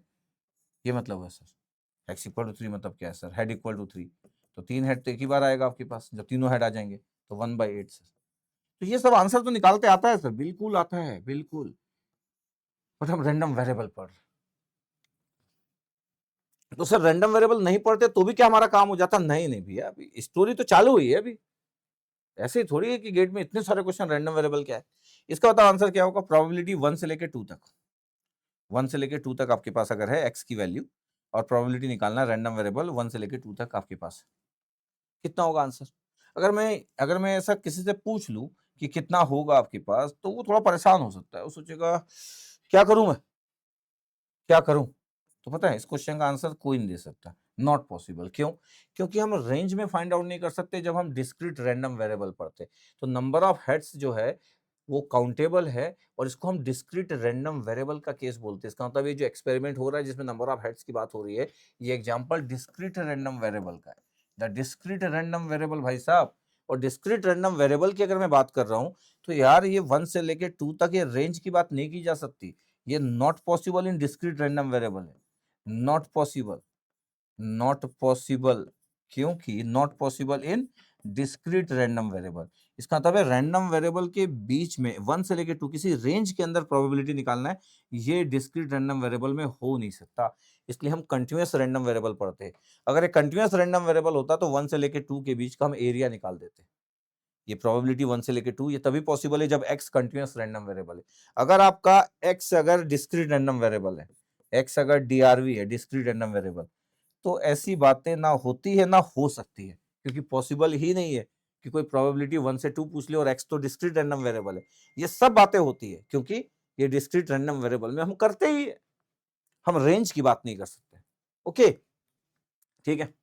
ये मतलब है सर। एक्स इक्वल टू 3 मतलब क्या है सर? हेड इक्वल टू 3, तो 3 हेड तो एक ही बार आएगा आपके पास, जब तीनों हेड आ जाएंगे तो 1/8 सर। तो ये सब आंसर तो निकालते आता है सर, बिल्कुल आता है, बिल्कुल। बट हम रैंडम वेरिएबल पढ़ रहे हैं। तो सर रैंडम वेरिएबल नहीं पढ़ते तो भी क्या हमारा काम हो जाता? नहीं नहीं भैया, अभी स्टोरी तो चालू हुई है। अभी ऐसे ही थोड़ी है कि गेट में इतने सारे क्वेश्चन रैंडम वेरिएबल क्या है। इसका बताओ आंसर क्या होगा? प्रोबेबिलिटी 1 से लेके 2 तक, 1 से लेके 2 तक आपके पास अगर है एक्स की वैल्यू, और प्रोबेबिलिटी निकालना है रैंडम वेरिएबल 1 से लेके 2 तक आपके पास, कितना होगा आंसर? अगर मैं ऐसा किसी से पूछ लूं कि कितना होगा आपके पास, तो वो थोड़ा परेशान हो सकता है। वो सोचेगा क्या करूं मैं, क्या करूं? तो पता है इस क्वेश्चन का आंसर कोई नहीं दे सकता, नॉट पॉसिबल। क्यों? क्योंकि हम रेंज में फाइंड आउट नहीं कर सकते जब हम डिस्क्रीट रैंडम वेरिएबल पढ़ते। तो नंबर ऑफ हेड्स जो है वो काउंटेबल है, और इसको हम डिस्क्रीट रैंडम वेरिएबल का केस बोलते हैं। इसका मतलब ये जो एक्सपेरिमेंट हो रहा है जिसमें नंबर ऑफ हेड्स की बात हो रही है, ये एग्जांपल डिस्क्रीट रैंडम वेरिएबल का है। द डिस्क्रीट रैंडम वेरिएबल भाई साहब। और डिस्क्रीट रैंडम वेरिएबल की अगर मैं बात कर रहा हूं, तो यार ये 1 से लेके 2 तक ये रेंज की बात नहीं की जा सकती। ये not possible in discrete random variable है। Not possible, not possible. क्योंकि not possible in discrete random variable. इसका मतलब है रैंडम वेरिएबल के बीच में 1 से लेके 2 किसी रेंज के अंदर प्रोबेबिलिटी निकालना है, ये डिस्क्रीट रैंडम वेरिएबल में हो नहीं सकता। इसलिए हम कंटिन्यूअस रैंडम वेरिएबल पढ़ते हैं। अगर एक कंटिन्यूअस रैंडम वेरिएबल होता तो 1 से लेके 2 के बीच का हम एरिया निकाल देते। ये प्रोबेबिलिटी 1 से लेके 2 ये तभी पॉसिबल है जब x कंटिन्यूअस रैंडम वेरिएबल है। अगर आपका x अगर डिस्क्रीट रैंडम वेरिएबल है, x अगर DRV है, डिस्क्रीट रैंडम वेरिएबल, तो ऐसी बातें ना होती है ना हो सकती है, क्योंकि पॉसिबल ही नहीं है कि कोई प्रोबेबिलिटी 1 से 2 पूछ ले और x तो डिस्क्रीट रैंडम वेरिएबल है। ये सब बातें होती है क्योंकि ये डिस्क्रीट रैंडम वेरिएबल में हम करते ही है। हम रेंज की बात नहीं कर सकते। ओके, ठीक है।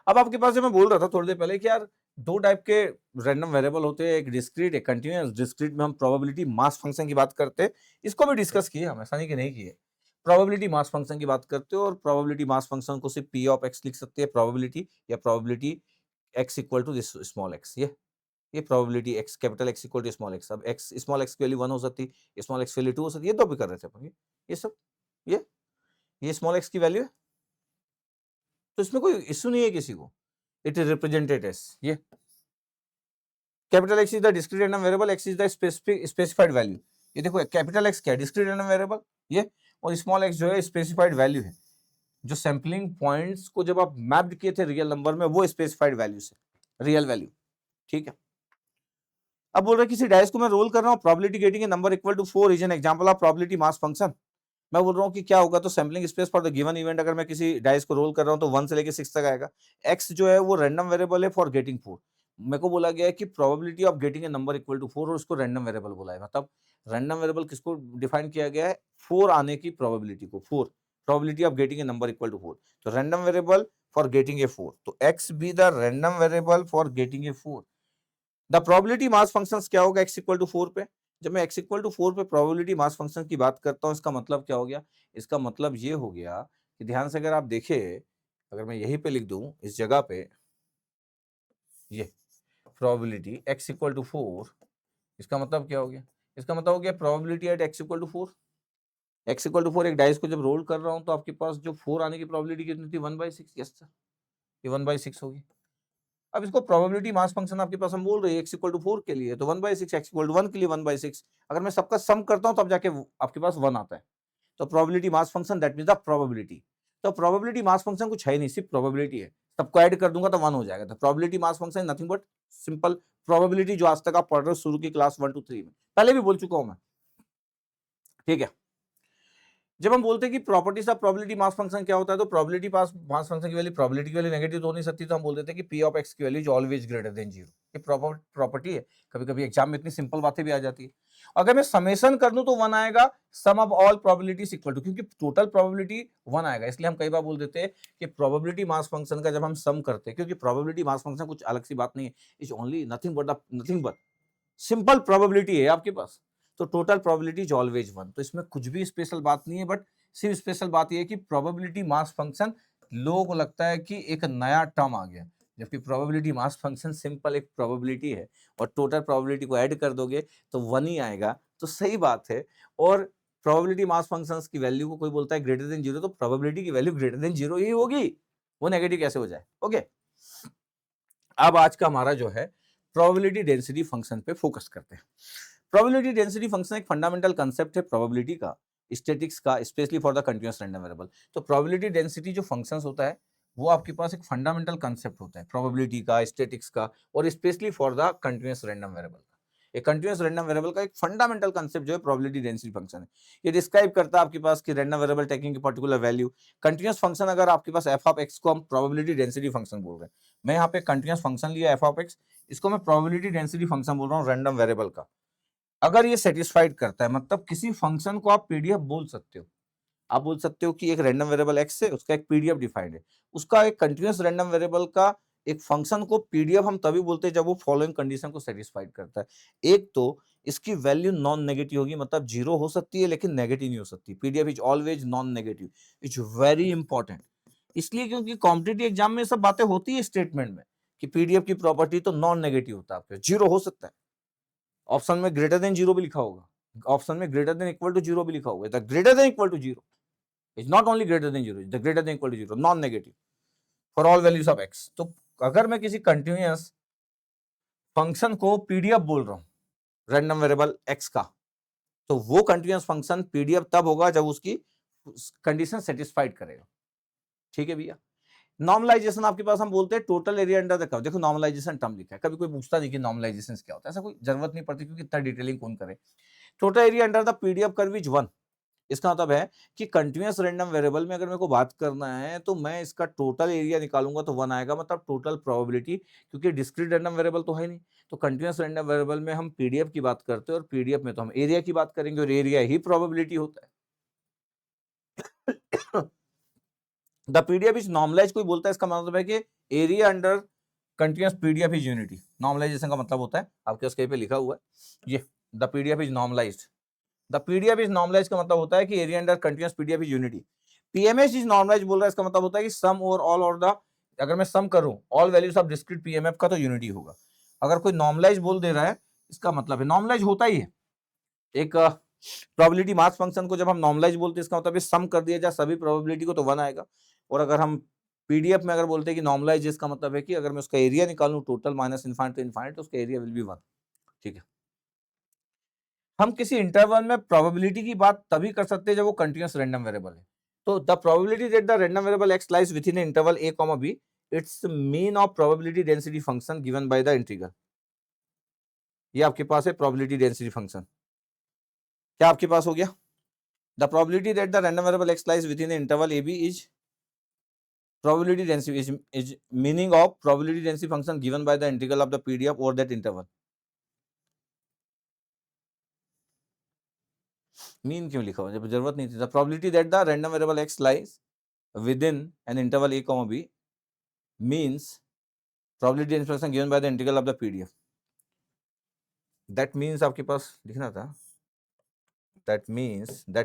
अब आपके पास जो मैं बोल रहा था थोड़ी देर पहले कि यार दो टाइप के रैंडम वेरिएबल होते हैं, एक डिस्क्रीट एक कंटीन्यूअस। डिस्क्रीट में हम प्रोबेबिलिटी मास फंक्शन की बात करते हैं, इसको भी डिस्कस किए हम, ऐसा नहीं कि नहीं किए। प्रोबेबिलिटी मास फंक्शन की बात करते हो, और प्रोबेबिलिटी मास फंक्शन को सिर्फ पी ऑफ एक्स लिख सकते हैं, प्रोबेबिलिटी या probability X equal to this small X. ये probability X capital X equal to small X. अब एक्स स्मॉल एक्स की वैल्यू 1 हो सकती, स्मॉल एक्स की वैल्यू 2 हो सकती, ये तो भी कर रहे थे अपन। ये सब ये स्मॉल एक्स की वैल्यू है, तो इसमें कोई इश्यू नहीं है किसी को। इट इज रिप्रेजेंटेड एज ये capital x is the discrete random variable, x is the specific specified value. ये देखो कैपिटल एक्स क्या है? डिस्क्रीट रैंडम वेरिएबल ये, और स्मॉल एक्स जो है स्पेसिफाइड वैल्यू है। जो सैंपलिंग पॉइंट्स को जब आप मैप्ड किए थे रियल नंबर में, वो स्पेसिफाइड वैल्यू से रियल वैल्यू, ठीक है। अब बोल रहे किसी डाइस को मैं रोल कर रहा हूँ, probability getting a number equal to 4 is an example of probability mass function. मैं बोल रहा हूँ कि क्या होगा, तो sampling space for the given event, अगर मैं किसी डाइस को रोल कर रहा हूँ तो 1 से लेके 6 तक आएगा। एक्स जो है वो रैंडम वेरिएबल है फॉर गेटिंग 4। मेरे को बोला गया है कि probability of getting a number equal to 4, और उसको रैंडम वेरिएबल बोला है। मतलब रैंडम वेरिएबल किसको डिफाइन किया गया है? 4 आने की प्रोबेबिलिटी को, 4 probability of getting a number equal to 4। तो random variable for getting a 4, तो x be the random variable for getting a 4। The probability mass function क्या होगा एक्स इक्वल टू 4 पे? जब मैं एक्स इक्वल टू 4 पे प्रोबेबिलिटी मास फंक्शन की बात करता हूं, इसका मतलब क्या हो गया? इसका मतलब ये हो गया कि ध्यान से अगर आप देखें, अगर मैं यहीं पे लिख दूं इस जगह पे, ये प्रोबेबिलिटी एक्स इक्वल टू 4, इसका मतलब क्या हो गया? इसका मतलब हो गया probability at x equal to 4। x equal to 4 एक डाइस को जब रोल कर रहा हूं तो आपके पास जो 4 आने की प्रोबेबिलिटी कितनी थी 1/6। यस सर, ये 1/6 होगी। अब इसको प्रोबेबिलिटी मास फंक्शन आपके पास हम बोल रहे हैं x इक्वल टू 4 के लिए तो 1/6, x इक्वल टू 1 के लिए 1/6। अगर मैं सबका सम करता हूं तब जाके आपके पास 1 आता है। तो probability mass function that means the probability. तो प्रोबेबिलिटी मास फंक्शन कुछ है नहीं, सिर्फ प्रोबेबिलिटी है। सबको ऐड कर दूंगा तो 1 हो जाएगा। तो probability mass function nothing but simple probability, जो आज तक आप पढ़ रहे हो शुरू की क्लास 1 to 3 में, पहले भी बोल चुका हूं मैं। ठीक है, जब हम बोलते हैं कि properties of probability mass function क्या होता है, तो प्रोबेबिलिटी मास फंक्शन की वैल्यू, प्रोबेबिलिटी की वैल्यू नेगेटिव तो हो नहीं सकती, तो हम बोल देते हैं कि पी ऑफ एक्स की value is always greater than 0। ये प्रॉपर्टी है। कभी कभी एग्जाम में इतनी सिंपल बातें भी आ जाती है। अगर मैं समेशन कर दूं तो 1 आएगा, sum of all probabilities equal to, क्योंकि टोटल प्रोबेबिलिटी 1 आएगा, इसलिए हम कई बार बोल देते हैं कि प्रोबेबिलिटी मास फंक्शन का जब हम सम करते हैं, क्योंकि प्रोबेबिलिटी मास फंक्शन कुछ अलग सी बात नहीं है, is only nothing but simple probability है आपके पास। तो टोटल प्रोबेबिलिटी इज ऑलवेज 1। तो इसमें कुछ भी स्पेशल बात नहीं है, बट सिर्फ स्पेशल बात यह है कि प्रोबेबिलिटी मास फंक्शन लोगों को लगता है कि एक नया टर्म आ गया, जबकि प्रोबेबिलिटी मास फंक्शन सिंपल एक प्रोबेबिलिटी है, और टोटल प्रोबेबिलिटी को ऐड कर दोगे तो 1 ही आएगा। तो सही बात है। और प्रोबेबिलिटी मास फंक्शंस की वैल्यू को कोई बोलता है ग्रेटर देन 0, तो प्रोबेबिलिटी की वैल्यू ग्रेटर देन 0 ही होगी, वो नेगेटिव कैसे हो जाए। ओके, अब आज का हमारा जो है प्रोबेबिलिटी डेंसिटी फंक्शन पे फोकस करते हैं। प्रोबेबिलिटी डेंसिटी फंक्शन एक फंडामेंटल कंसेप्ट है प्रोबेबिलिटी का, स्टैटिक्स का, specially for the continuous random variable. तो प्रोबेबिलिटी डेंसिटी जो फंक्शंस होता है वो आपके पास एक फंडामेंटल कंसेप्ट होता है प्रोबेबिलिटी का, स्टैटिक्स का, और specially for the continuous random variable का। एक कंटीन्यूअस रैंडम वेरिएबल का एक फंडामेंटल कंसेप्ट जो है प्रोबेबिलिटी डेंसिटी फंक्शन है। ये डिस्क्राइब करता है आपके पास कि random variable taking particular value, continuous function अगर आपके पास एफ ऑफ एक्स को हम प्रोबेबिलिटी डेंसिटी फंक्शन बोल रहे हैं, मैं यहाँ पे कंटीन्यूअस फंक्शन लिया एफ ऑफ एक्स, इसको मैं प्रोबेबिलिटी डेंसिटी फंक्शन बोल रहा हूँ रैंडम वेरिएबल का। अगर ये सेटिस्फाइड करता है, मतलब किसी फंक्शन को आप पीडीएफ बोल सकते हो, आप बोल सकते हो कि एक रैंडम वेरिएबल एक्स है, उसका एक पीडीएफ डिफाइंड है, उसका एक कंटीन्यूअस रैंडम वेरिएबल का एक फंक्शन को पीडीएफ हम तभी बोलते हैं जब वो फॉलोइंग कंडीशन को सेटिस्फाइड करता है। एक तो इसकी वैल्यू नॉन नेगेटिव होगी, मतलब 0 हो सकती है लेकिन नेगेटिव नहीं हो सकती। PDF is always non negative, it's very important. इसलिए क्योंकि कॉम्पिटिटिव एग्जाम में सब बातें होती है स्टेटमेंट में कि पीडीएफ की प्रॉपर्टी तो नॉन नेगेटिव होता है, आपके 0 हो सकता है, ऑप्शन में ग्रेटर देन 0 भी लिखा होगा, ऑप्शन में ग्रेटर देन इक्वल टू 0 भी लिखा होगा। The greater than equal to 0 is not only greater than 0, the greater than equal to 0, non negative for all values of x. तो अगर मैं किसी कंटिन्यूअस फंक्शन को पीडीएफ बोल रहा हूं रैंडम वेरिएबल एक्स का, तो वो कंटिन्यूअस फंक्शन पीडीएफ तब होगा जब उसकी कंडीशन सेटिस्फाइड करेगा। ठीक है भैया। नॉर्मलाइजेशन आपके पास हम बोलते हैं total area under the curve. देखो नॉर्मलाइजेशन टर्म लिखा है, कभी कोई पूछता नहीं कि नॉर्मलाइजेशन क्या होता है, ऐसा कोई जरूरत नहीं पड़ती क्योंकि इतना डिटेलिंग कौन करे। Total area under the PDF curve is 1। इसका मतलब है कि कंटीन्यूअस रैंडम वेरिएबल में अगर मेरे को बात करना है तो मैं इसका टोटल एरिया निकालूंगा तो 1 आएगा, मतलब टोटल प्रोबेबिलिटी, क्योंकि डिस्क्रीट रैंडम वेरिएबल तो है नहीं। तो कंटीन्यूअस रैंडम वेरिएबल में हम पीडीएफ की बात करते हैं और पीडीएफ में तो हम एरिया की बात करेंगे और एरिया ही प्रोबेबिलिटी होता है। द पीडीएफ इज नॉर्मलाइज कोई बोलता है, इसका मतलब है कि area under continuous PDF is unity. Normalization का मतलब होता है, आपके पास कहीं पे लिखा हुआ है ये, the PDF is normalized. The PDF is normalize का मतलब होता है कि area under continuous PDF is unity. PMS is normalize बोल रहा है, इसका मतलब होता है कि सम और ऑल और द, अगर मैं सम करूं all values of discrete PMF का तो यूनिटी होगा। अगर कोई नॉर्मलाइज बोल दे रहा है, इसका मतलब है नॉर्मलाइज होता ही है। एक प्रोबेबिलिटी मास फंक्शन को जब हम नॉर्मलाइज बोलते हैं, इसका मतलब सम कर दिया जाए सभी प्रोबेबिलिटी को तो 1 आएगा। और अगर हम पीडीएफ में अगर बोलते हैं कि नॉर्मलाइज, इसका मतलब है कि अगर मैं उसका एरिया निकालूं total minus infinite to infinite तो उसका एरिया विल बी 1। ठीक है। हम किसी इंटरवल में प्रोबेबिलिटी की बात तभी कर सकते हैं जब वो कंटीन्यूअस रैंडम वेरिएबल है। तो the probability that the random variable x lies with in interval a, b, it's mean of probability density function given by the integral. ये आपके पास है प्रोबेबिलिटी डेंसिटी फंक्शन। क्या आपके पास हो गया? The probability that the random variable x lies with in interval a, b is probability density is meaning of probability density function given by the integral of the PDF over that interval। Mean क्यों लिखा हुआ जब जरूरत नहीं थी? The probability that the random variable x lies with in an interval a, b means probability density function given by the integral of the PDF। That means आपके पास लिखना था, that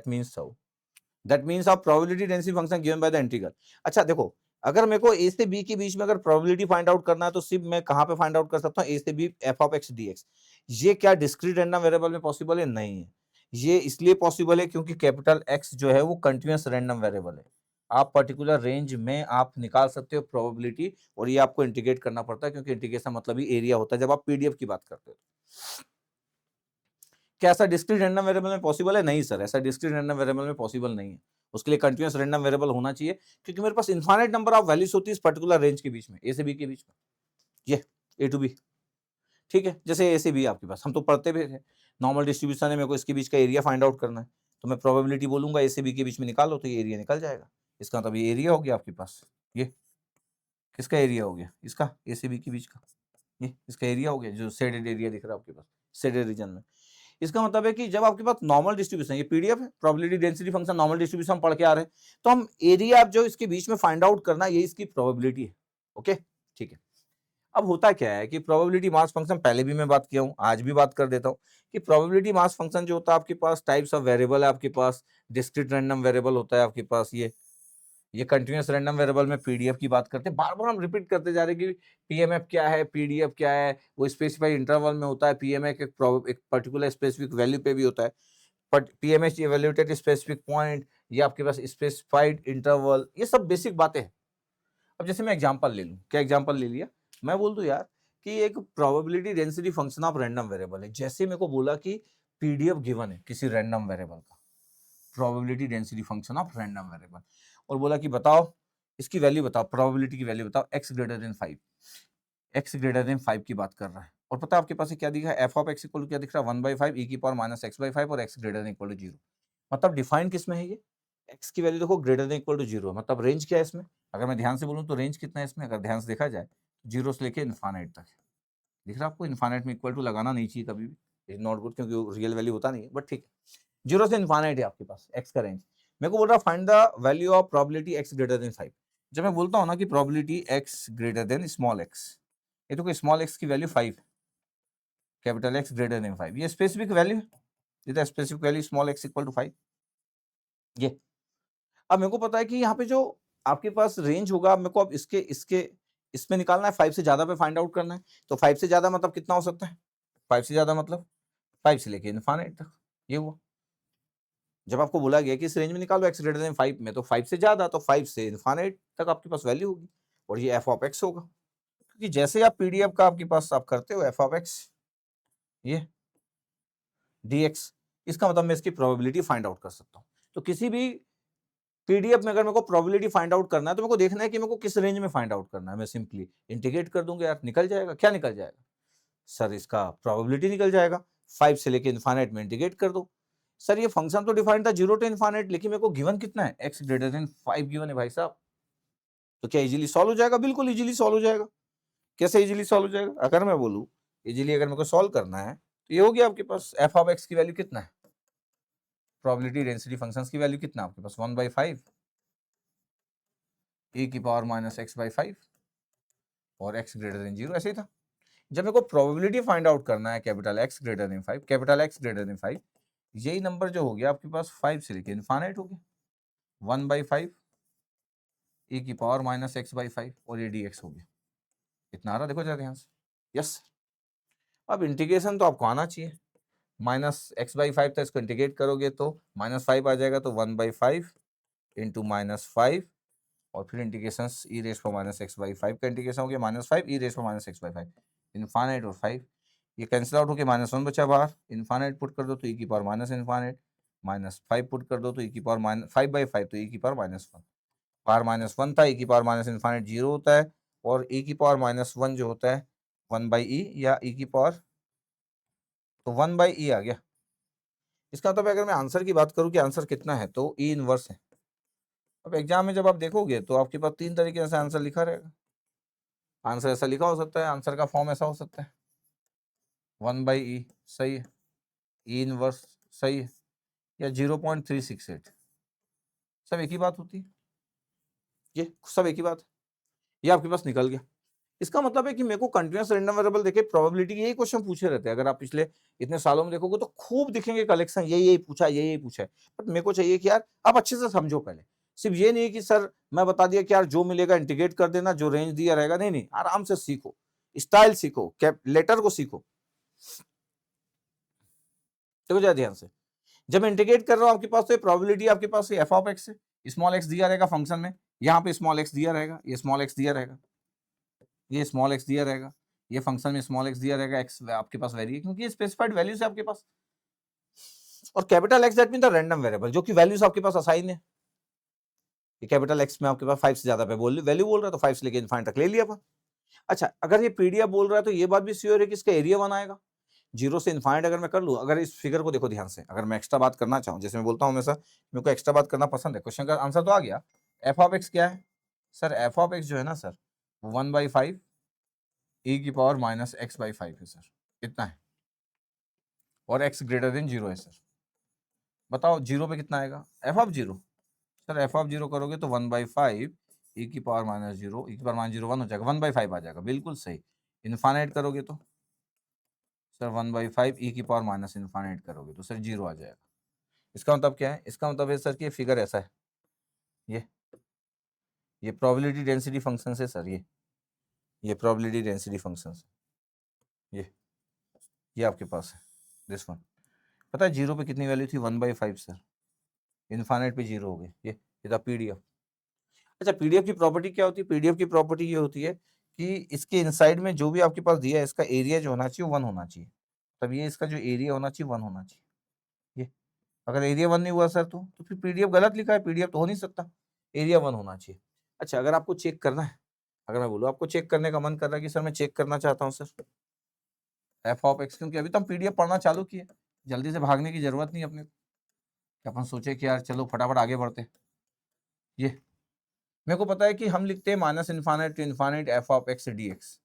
means of probability density function given by the integral. अच्छा देखो, अगर मेरे को ए से बी के बीच में अगर प्रोबेबिलिटी फाइंड आउट करना है तो सिर्फ मैं कहाँ पे फाइंड आउट कर सकता हूँ, ए से b f of x d x. ये क्या डिस्क्रीट रैंडम वेरिएबल में पॉसिबल है? नहीं है। ये इसलिए पॉसिबल है क्योंकि कैपिटल एक्स जो है वो कंटिन्यूअस रैंडम वेरिएबल है। आप पर्टिकुलर रेंज में आप निकाल सकते हो प्रोबेबिलिटी, और ये आपको इंटीग्रेट करना पड़ता है क्योंकि इंटीग्रेशन मतलब ही एरिया होता है जब आप पीडीएफ की बात करते हो। क्या ऐसा डिस्क्रीट रैंडम वेरिएबल में पॉसिबल है? नहीं सर, ऐसा डिस्क्रीट रैंडम वेरिएबल में पॉसिबल नहीं है। उसके लिए कंटीन्यूअस रैंडम वेरिएबल होना चाहिए क्योंकि मेरे पास इनफाइनाइट नंबर ऑफ वैल्यूज होती है इस पर्टिकुलर रेंज के बीच में, ए से बी के बीच में, ये ए टू बी। ठीक है, जैसे ए से बी आपके पास हम तो पढ़ते भी थे, नॉर्मल डिस्ट्रीब्यूशन है, मेरे को इसके बीच का एरिया फाइंड आउट करना है, तो मैं प्रोबेबिलिटी बोलूंगा ए से बी के बीच में निकालो तो ये एरिया निकल जाएगा। इसका मतलब ये एरिया हो गया आपके पास, ये किसका एरिया हो गया? इसका, ए से बी के बीच का, ये इसका एरिया हो गया जो शेडेड एरिया दिख रहा है आपके पास शेडेड रीजन में। इसका मतलब है कि जब आपके पास नॉर्मल डिस्ट्रीब्यूशन, ये पीडीएफ है, probability density function normal distribution हम पढ़ के आ रहे हैं, तो हम एरिया जो इसके बीच में फाइंड आउट करना, ये इसकी प्रोबेबिलिटी है। ओके, ठीक है। अब होता क्या है कि प्रोबेबिलिटी मास फंक्शन पहले भी मैं बात किया हूं, आज भी बात कर देता हूं कि प्रोबेबिलिटी मास फंक्शन जो होता है आपके पास टाइप्स ऑफ वेरिएबल है, आपके पास डिस्क्रीट रैंडम वेरिएबल होता है आपके पास, ये कंटीन्यूअस रैंडम वेरिएबल में पीडीएफ की बात करते हैं, बार बार हम रिपीट करते जा रहे हैं कि पीएमएफ क्या है, पीडीएफ क्या है, वो स्पेसिफाइड इंटरवल में होता है, पीएमएफ एक पर्टिकुलर स्पेसिफिक वैल्यू पे भी होता है, बट पीएमएच इवैल्यूएटेड स्पेसिफिक पॉइंट, ये आपके पास स्पेसिफाइड इंटरवल, ये सब बेसिक बातें हैं। अब जैसे मैं एग्जांपल ले लूं, क्या एग्जांपल ले लिया, मैं बोल दूं यार कि एक probability density function of random variable है, जैसे मेरे को बोला कि पीडीएफ गिवन है किसी रैंडम वेरिएबल का, probability density function of random variable, और बोला कि बताओ इसकी वैल्यू बताओ, प्रोबेबिलिटी की वैल्यू बताओ x greater than 5, x greater than 5 की बात कर रहा है, और पता है आपके पास क्या दिखा है, f of x equal to क्या दिख रहा है, 1/5 e की पावर माइनस x बाई 5 और x greater than equal to 0। मतलब डिफाइन किस में है ये, x की वैल्यू देखो ग्रेटर देन इक्वल टू 0, मतलब रेंज क्या है इसमें, अगर मैं ध्यान से बोलूँ तो रेंज कितना है इसमें, अगर ध्यान से देखा जाए 0 से लेके इन्फानाइट तक दिख रहा है आपको, इन्फानाइट में इक्वल टू लगाना नहीं चाहिए कभी भी, इज नॉट गुड क्योंकि रियल वैल्यू होता नहीं है, बट ठीक है, 0 से इन्फानाइट है आपके पास x का रेंज। मेरे को बोल रहा find the value of probability x greater than 5। जब मैं बोलता हूँ ना कि probability x greater than small x, ये तो कोई स्मॉल x की value 5, capital X greater than 5, ये स्पेसिफिक वैल्यू है, ये तो specific value small x equal to 5। ये अब मेरे को पता है कि यहाँ पे जो आपके पास रेंज होगा, मेरे को अब इसके इसके इसमें निकालना है, 5 से ज्यादा पे फाइंड आउट करना है, तो 5 से ज्यादा मतलब कितना हो सकता है, 5 से ज्यादा मतलब 5 से लेके इनफाइनाइट तक, ये हुआ। जब आपको बोला गया कि इस रेंज में निकालो x ग्रेटर देन 5 में, तो 5 से ज्यादा, तो 5 से इनफाइनाइट तक आपके पास वैल्यू होगी, और ये f ऑफ x होगा, क्योंकि जैसे आप पीडीएफ का आपके पास आप करते हो f ऑफ x ये dx, इसका मतलब मैं इसकी प्रोबेबिलिटी फाइंड आउट कर सकता हूँ। तो किसी भी पीडीएफ में अगर मेरे को प्रोबेबिलिटी फाइंड आउट करना है तो मेरे को देखना है कि मेरे को किस रेंज में फाइंड आउट करना है, मैं सिंपली इंटीग्रेट कर दूंगा यार, निकल जाएगा। क्या निकल जाएगा सर? इसका प्रोबेबिलिटी निकल जाएगा, 5 से लेके इनफाइनाइट में इंटीग्रेट कर दो। सर ये फंक्शन तो डिफाइंड था 0 टू इनफाइनाइट, लेकिन मेरे को गिवन कितना है, x ग्रेटर देन 5 गिवन है भाई साहब, तो क्या इजीली सॉल्व हो जाएगा? बिल्कुल इजीली सॉल्व हो जाएगा। कैसे इजीली सॉल्व हो जाएगा? अगर मैं बोलूं इजीली अगर मेरे को सॉल्व करना है तो ये हो गया आपके पास f ऑफ x की वैल्यू कितना है, प्रोबेबिलिटी डेंसिटी फंक्शंस की वैल्यू कितना आपके पास 1/5 e की पावर माइनस x बाई 5 और x ग्रेटर देन 0, ऐसे ही था। जब मेरे को प्रोबेबिलिटी फाइंड आउट करना है capital X greater than 5, capital X greater than 5, यही नंबर जो हो गया आपके पास 5 से लेके इनफाइनाइट हो गया, 1/5 e की पावर माइनस x बाई 5 और ये dx हो गया। इतना आ रहा, देखो जरा ध्यान से, यस। अब इंटीग्रेशन तो आपको आना चाहिए, माइनस x बाई 5 था, इसको इंटीग्रेट करोगे तो -5 आ जाएगा, तो 1/5 इंटू -5 और फिर इंटीग्रेशन ई रेस पर माइनस एक्स बाई 5 का इंटीग्रेशन हो गया, -5 ई रेस पर माइनस एक्स बाई 5, इनफाइनाइट और 5 ये कैंसिल आउट होकर -1 बचा बाहर, इनफाइनाइट पुट कर दो तो ई की पावर माइनस इनफाइनाइट, -5 पुट कर दो तो ई की पावर माइनस 5/5 तो ई की पावर -1, पावर -1 था, ई की पावर माइनस इनफाइनाइट 0 होता है, और ई की पावर -1 जो होता है 1/e या ई की पावर, तो 1/e आ गया। इसका मतलब अगर मैं आंसर की बात करूँ कि आंसर कितना है, तो ई इनवर्स है। अब एग्जाम में जब आप देखोगे तो आपके पास 3 तरीके से आंसर लिखा रहेगा, आंसर ऐसा लिखा हो सकता है, आंसर का फॉर्म ऐसा हो सकता है 1/e सही है, ई इनवर्स सही है, या 0.368, सब एक ही बात होती है, ये सब एक ही बात है, ये आपके पास निकल गया। इसका मतलब है कि मेरे को कंटीन्यूअस रैंडम वेरिएबल देखे प्रोबेबिलिटी के यही क्वेश्चन पूछे रहते हैं, अगर आप पिछले इतने सालों में देखोगे तो खूब दिखेंगे कलेक्शन, यही पूछा है, यही पूछा है, बट मेरे को चाहिए कि यार आप अच्छे से समझो पहले, सिर्फ ये नहीं कि सर मैं बता दिया कि यार जो मिलेगा इंटीग्रेट कर देना, जो रेंज दिया रहेगा। नहीं नहीं, आराम से सीखो, स्टाइल सीखो, कैलकुलेटर को सीखो। देखो जरा ध्यान से, जब मैं इंटीग्रेट कर रहा हूं आपके पास तो ये प्रोबेबिलिटी आपके पास एफ ऑफ एक्स है, स्मॉल एक्स दिया रहेगा फंक्शन में, यहाँ पे स्मॉल एक्स दिया रहेगा, ये स्मॉल एक्स दिया रहेगा, ये स्मॉल एक्स दिया रहेगा, ये फंक्शन में स्मॉल एक्स दिया रहेगा, एक्स आपके पास वेरी है क्योंकि ये स्पेसिफाइड वैल्यूज है आपके पास, और capital x that mean the random variable जो कि वैल्यूज आपके पास असाइन है। ये कैपिटल एक्स में आपके पास 5 से ज्यादा पे वैल्यू बोल रहा है तो 5 से लेके इनफाइनाइट तक ले लिया अपन। अच्छा, अगर ये पीडीएफ बोल रहा है तो ये बात भी श्योर है कि इसका एरिया 1 आएगा। 0 से इनफाइनाइट अगर मैं कर लूँ, अगर इस फिगर को देखो ध्यान से, अगर मैं एक्स्ट्रा बात करना चाहूँ, जैसे मैं बोलता हूँ हमेशा मेरे को एक्स्ट्रा बात करना पसंद है, क्वेश्चन का आंसर तो आ गया। एफ ऑफ एक्स क्या है सर? एफ ऑफ एक्स जो है ना सर, 1/5 e की पावर माइनस x/5 है सर, इतना है, और x ग्रेटर देन 0 है सर। बताओ 0 पे कितना आएगा? F of 0 sir, f of 0 करोगे तो 1/5 e की पावर माइनस 0, e की पावर माइनस 0 1 हो जाएगा, 1/5 आ जाएगा, बिल्कुल सही। इनफाइनाइट करोगे तो सर 1/5 e की पावर माइनस इनफाइनाइट करोगे तो सर 0 आ जाएगा। इसका मतलब क्या है? इसका मतलब है सर कि ये फिगर ऐसा है, ये प्रोबेबिलिटी डेंसिटी फंक्शन है सर, ये प्रोबेबिलिटी डेंसिटी फंक्शन है, ये आपके पास है दिस वन। पता है 0 पे कितनी वैल्यू थी? 1/5 सर, इनफाइनाइट पे 0 हो गए। ये था पीडीएफ। अच्छा, पीडीएफ की प्रॉपर्टी क्या होती है? पीडीएफ की प्रॉपर्टी ये होती है कि इसके इनसाइड में जो भी आपके पास दिया है इसका एरिया जो होना चाहिए वो 1 होना चाहिए। तब ये इसका जो एरिया होना चाहिए 1 होना चाहिए। ये अगर एरिया 1 नहीं हुआ सर तो फिर पीडीएफ गलत लिखा है, पीडीएफ तो हो नहीं सकता, एरिया 1 होना चाहिए। अच्छा, अगर आपको चेक करना है, अगर मैं बोलूँ आपको चेक करने का मन कर रहा है कि सर मैं चेक करना चाहता हूँ सर एफ ऑफ एक्स, क्योंकि अभी तो हम पीडीएफ पढ़ना चालू किए, जल्दी से भागने की जरूरत नहीं अपने को। अपन सोचे कि यार चलो फटाफट आगे बढ़ते। ये मेरे को पता है कि हम लिखते हैं minus infinite to infinite f of x d x,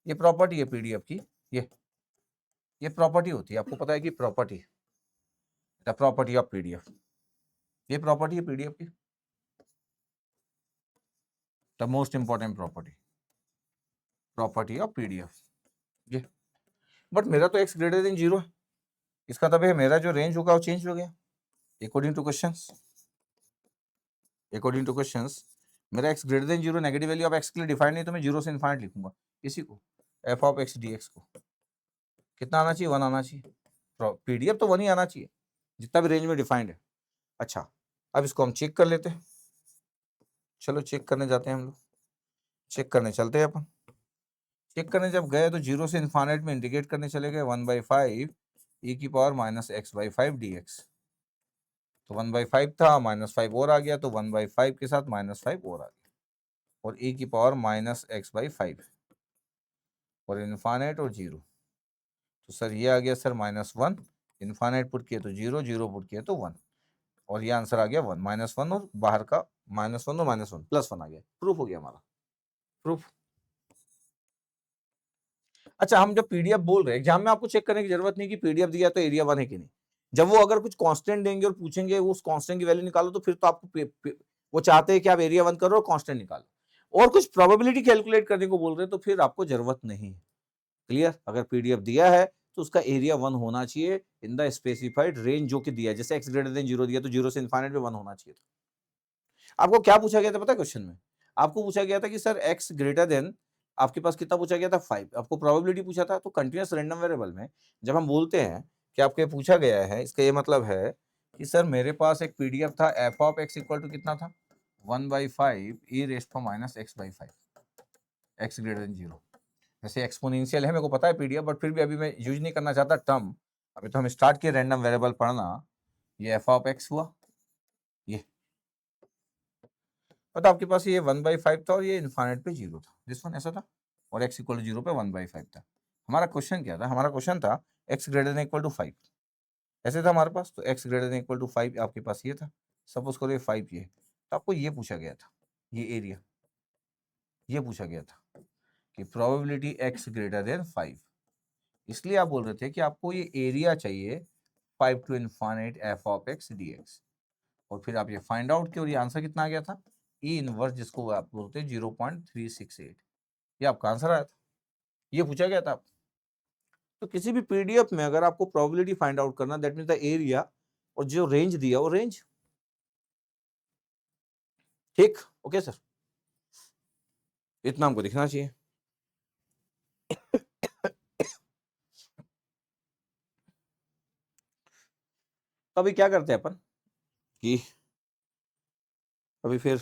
ये प्रॉपर्टी है पीडीएफ की, ये प्रॉपर्टी होती है, आपको पता है कि property, the property of PDF, ये प्रॉपर्टी है पीडीएफ की, the most important property of PDF ये। बट मेरा तो एक्स ग्रेटर देन 0 है, इसका तब है मेरा जो रेंज होगा वो चेंज हो गया अकॉर्डिंग टू क्वेश्चंस। मेरा x greater than 0 negative value of x के लिए डिफाइंड नहीं, तो मैं 0 से इनफाइनाइट लिखूंगा इसी को, F of x d x को कितना आना चाहिए? 1 आना चाहिए। पीडीएफ तो 1 ही आना चाहिए जितना भी रेंज में डिफाइंड है। अच्छा, अब इसको हम चेक कर लेते हैं, चलो चेक करने जाते हैं हम लोग, चेक करने चलते हैं अपन। चेक करने जब गए तो 0 से इनफाइनाइट में इंटीग्रेट करने चले गए, 1/5 e की पावर माइनस x/5 dx, तो 1/5 था, -5 और आ गया, तो 1/5 के साथ -5 और आ गया, और e की पावर माइनस x/5 और इनफाइनाइट और 0, तो सर ये आ गया सर -1, इनफाइनाइट पुट किया तो 0, 0 पुट किया तो 1, और ये आंसर आ गया 1, -1 और बाहर का -1 और -1 +1 आ गया। प्रूफ हो गया हमारा, प्रूफ। अच्छा, हम जब पीडीएफ बोल रहे हैं, एग्जाम में आपको चेक करने की जरूरत नहीं कि पीडीएफ दिया तो एरिया 1 है कि नहीं। जब वो अगर कुछ कांस्टेंट देंगे और पूछेंगे वो उस कांस्टेंट की वैल्यू निकालो, तो फिर तो आपको वो चाहते हैं कि आप एरिया 1 करो और कांस्टेंट निकालो, और कुछ प्रोबेबिलिटी कैलकुलेट करने को बोल रहे हैं तो फिर आपको जरूरत नहीं है। क्लियर? अगर पीडीएफ दिया है तो उसका एरिया 1 होना चाहिए इन द स्पेसिफाइड रेंज जो कि दिया है। जैसे एक्स ग्रेटर देन 0 दिया तो 0 से इनफाइनाइट में 1 होना चाहिए था। आपको क्या पूछा गया था पता है क्वेश्चन में? आपको पूछा गया था कि सर एक्स ग्रेटर देन, आपके पास कितना पूछा गया था? 5। आपको प्रोबेबिलिटी पूछा था। तो कंटीन्यूअस रैंडम वेरिएबल में जब हम बोलते हैं कि आपको ये पूछा गया है, इसका ये मतलब है कि सर मेरे पास एक पीडीएफ था, f of x equal to कितना था? 1/5 e raise to minus x/5, x greater than 0। वैसे एक्सपोनेंशियल है, मेरे को पता है पीडीएफ, बट फिर भी अभी मैं यूज नहीं करना चाहता टर्म। अभी तो हम स्टार्ट किए रैंडम वेरिएबल पढ़ना। ये एफ ऑफ एक्स हुआ, ये पता आपके पास ये 1/5 था और ये इनफाइनाइट पे 0 था, दिस वन ऐसा था, और x इक्वल टू 0 पे 1/5 था। हमारा क्वेश्चन क्या था? हमारा क्वेश्चन था x greater than equal to 5, ऐसे था हमारे पास। तो x greater than equal to 5 आपके पास ये था, सपोज करो ये 5 ये, तो आपको ये पूछा गया था, ये एरिया, ये पूछा गया था कि प्रोबेबिलिटी x ग्रेटर देन 5, इसलिए आप बोल रहे थे कि आपको ये एरिया चाहिए 5 to infinite f of x d x, और फिर आप ये फाइंड आउट किया और ये आंसर कितना आ गया था? ई इनवर्स, जिसको आप बोलते हैं 0.368, ये आपका आंसर आया था, ये पूछा गया था आप। तो किसी भी पीडीएफ में अगर आपको प्रोबेबिलिटी फाइंड आउट करना, दैट मींस द एरिया, और जो रेंज दिया वो रेंज, ठीक, ओके सर, इतना हमको दिखना चाहिए। तो अभी क्या करते हैं अपन कि अभी फिर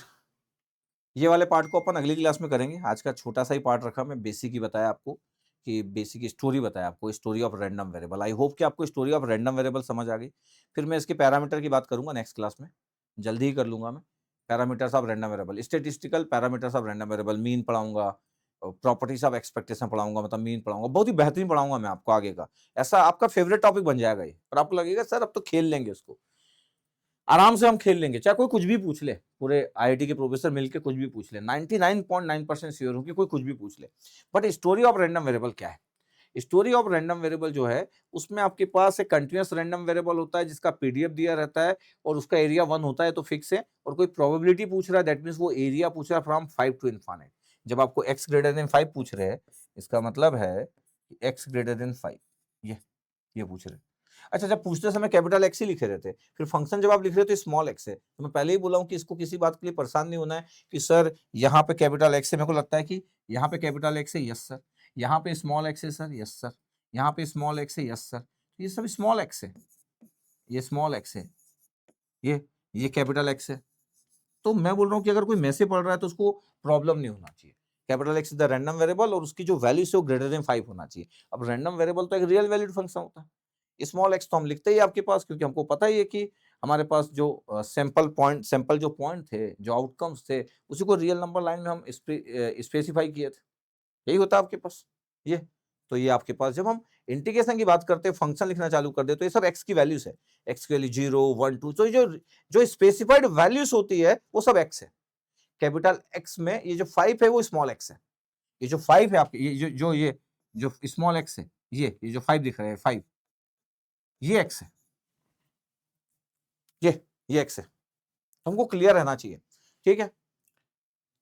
ये वाले पार्ट को अपन अगली क्लास में करेंगे। आज का छोटा सा ही पार्ट रखा, मैं बेसिक ही बताया आपको कि बेसिक स्टोरी बताया आपको, story of random variable. I hope कि आपको स्टोरी ऑफ रैंडम वेरिएबल समझ आ गई। फिर मैं इसके पैरामीटर की बात करूंगा नेक्स्ट क्लास में, जल्दी ही कर लूंगा मैं। Parameters of random variable, statistical parameters of random variable, mean पढ़ाऊंगा, प्रॉपर्टीज ऑफ एक्सपेक्टेशन पढ़ाऊंगा, मतलब मीन पढ़ाऊंगा, बहुत ही बेहतरीन पढ़ाऊंगा मैं आपको आगे का। ऐसा आपका फेवरेट टॉपिक बन जाएगा ये, और आपको लगेगा सर अब तो खेल लेंगे उसको, आराम से हम खेल लेंगे, चाहे कोई कुछ भी पूछ ले, पूरे आईआईटी के प्रोफेसर मिलके कुछ भी पूछ ले, 99.9% श्योर हूं कि कोई कुछ भी पूछ ले। But story of random variable क्या है? स्टोरी ऑफ रैंडम वेरिएबल जो है, उसमें आपके पास एक कंटीन्यूअस रैंडम वेरिएबल होता है जिसका पीडीएफ दिया रहता है, और उसका एरिया 1 होता है तो फिक्स है, और कोई प्रोबेबिलिटी पूछ रहा है, दैट मींस वो एरिया पूछ रहा है फ्रॉम 5 टू इनफाइनाइट। जब आपको x ग्रेटर देन 5 पूछ रहे हैं, इसका मतलब है कि x ग्रेटर देन 5, ये पूछ रहे हैं। अच्छा, जब पूछते समय कैपिटल एक्स ही लिखे रहते, फिर फंक्शन जब आप लिख रहे हो तो स्मॉल एक्स है। तो मैं पहले ही बोला हूं कि इसको किसी बात के लिए परेशान नहीं होना है कि सर यहाँ पे कैपिटल एक्स है, मेरे को लगता है कि यहाँ पे कैपिटल एक्स है, यस सर, यहाँ पे स्मॉल एक्स है सर, यस सर, यहाँ पे स्मॉल एक्स है, यस सर, ये सब स्मॉल एक्स है, ये स्मॉल एक्स है, ये कैपिटल एक्स है। तो मैं बोल रहा हूँ कि अगर कोई मैसे पढ़ रहा है तो उसको प्रॉब्लम नहीं होना चाहिए। Capital x is the random variable, और उसकी जो वैल्यू है वो ग्रेटर देन 5 होना चाहिए। अब रैंडम वेरिएबल तो एक रियल वैलिड फंक्शन होता है। स्मॉल एक्स तो हम लिखते ही आपके पास, क्योंकि हमको पता ही है कि हमारे पास जो सैंपल जो पॉइंट थे, जो आउटकम्स थे, उसी को रियल नंबर लाइन में हम स्पेसिफाई किए थे। यही होता है आपके पास ये। तो ये आपके पास जब हम इंटीग्रेशन की बात करते हैं, फंक्शन लिखना चालू कर दे, तो ये सब एक्स की वैल्यूज है। एक्स की वैल्यू 0, 1, 2, तो जो स्पेसिफाइड वैल्यूज होती है वो सब एक्स है। कैपिटल एक्स में ये जो 5 है वो स्मॉल एक्स है। ये जो 5 है आपके, ये जो स्मॉल एक्स है, ये जो 5 दिख रहा है, 5, ये एक्स है, ये एक्स है। हमको क्लियर रहना चाहिए, ठीक है।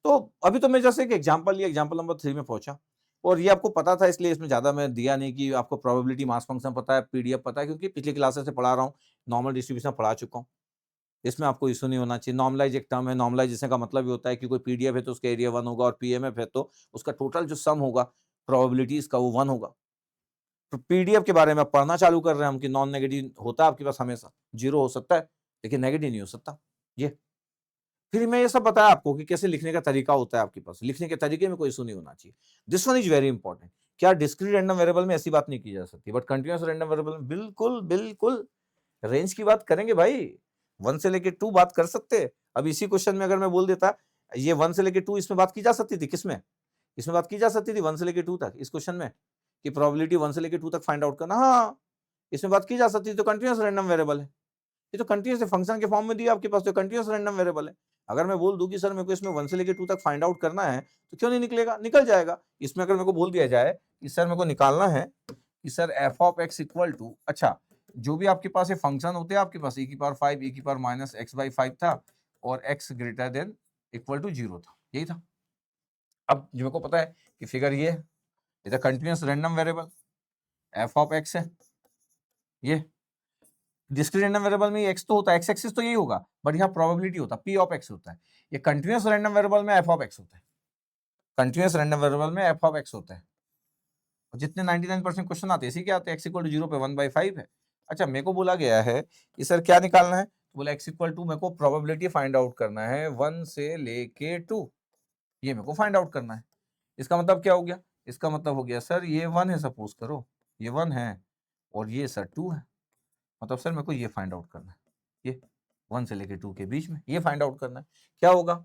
तो अभी तो मैं जैसे एक एग्जांपल लिया, एग्जांपल नंबर 3 में पहुंचा, और ये आपको पता था इसलिए इसमें ज्यादा मैं दिया नहीं कि आपको प्रोबेबिलिटी मास फंक्शन पता है, पीडीएफ पता है, क्योंकि पिछली क्लासेस से पढ़ा रहा हूँ, नॉर्मल डिस्ट्रीब्यूशन पढ़ा चुका हूँ। इसमें आपको इशू नहीं होना चाहिए। नॉर्मलाइज एक टर्म है, नॉर्मलाइजेशन का मतलब ये होता है कि कोई पीडीएफ है तो उसका एरिया 1 होगा, और पीएमएफ है तो उसका टोटल जो सम होगा प्रोबेबिलिटीज का वो 1 होगा। तो पीडीएफ के बारे में पढ़ना चालू कर रहे हैं हम कि नॉन नेगेटिव होता है आपके पास, हमेशा 0 हो सकता है लेकिन नेगेटिव नहीं हो सकता। ये फिर मैं ये सब बताया आपको कि कैसे लिखने का तरीका होता है आपके पास, लिखने के तरीके में कोई इशू नहीं होना चाहिए। This one is very important. क्या डिस्क्रीट रैंडम वेरिएबल में ऐसी बात नहीं की जा सकती, बट कंटीन्यूअस रैंडम वेरिएबल में बिल्कुल बिल्कुल रेंज की बात करेंगे भाई। 1 से लेके 2 बात कर सकते हैं। अब इसी क्वेश्चन में अगर मैं बोल देता ये 1 से लेके 2, इसमें बात की जा सकती थी, किसमें? इसमें बात की जा सकती थी 1 से लेके 2 तक, इस क्वेश्चन में, कि प्रोबेबिलिटी 1 से लेके 2 तक फाइंड आउट करना। हाँ, इसमें बात की जा सकती थी, तो कंटीन्यूअस रैंडम वेरिएबल है। ये तो कंटीन्यूअस फंक्शन के फॉर्म में दिया आपके पास, तो कंटीन्यूअस रैंडम वेरिएबल है। अगर मैं बोल दूं कि सर मेरे को इसमें 1 से लेके 2 तक फाइंड आउट करना है, तो क्यों नहीं निकलेगा? निकल जाएगा। इसमें अगर मेरे को बोल दिया जाए कि सर मेरे को निकालना है कि sir f of x equal to, अच्छा, जो भी आपके पास ये फंक्शन होते हैं, आपके पास e की पावर 5, e की पावर माइनस x/5 था, और x greater than equal to 0 था, यही था। अब जो मेरे को पता है कि फिगर ये इधर continuous random variable F of x है, ये डिस्क्रीट रैंडम वेरिएबल में एक्स तो होता है, एक्स एक्सिस तो यही होगा, बट यहाँ प्रोबेबिलिटी होता है, पी ऑफ एक्स होता है। ये कंटीन्यूअस रैंडम वेरिएबल में एफ ऑफ एक्स होता है, कंटीन्यूअस रैंडम वेरिएबल में एफ ऑफ एक्स होता है। और जितने 99% क्वेश्चन आते हैं इसी के आते हैं, एक्स इक्वल टू 0 पे 1/5 है। अच्छा, मेरे को बोला गया है कि सर क्या निकालना है, तो बोला एक्स इक्वल टू मेरे को प्रोबेबिलिटी फाइंड आउट करना है 1 से लेके 2, ये मेरे को फाइंड आउट करना है। इसका मतलब क्या हो गया? इसका मतलब हो गया सर ये 1 है, सपोज करो ये 1 है, और ये सर 2 है, मतलब सर मेरे को ये फाइंड आउट करना है, ये 1 से लेके 2 के बीच में ये फाइंड आउट करना है। क्या होगा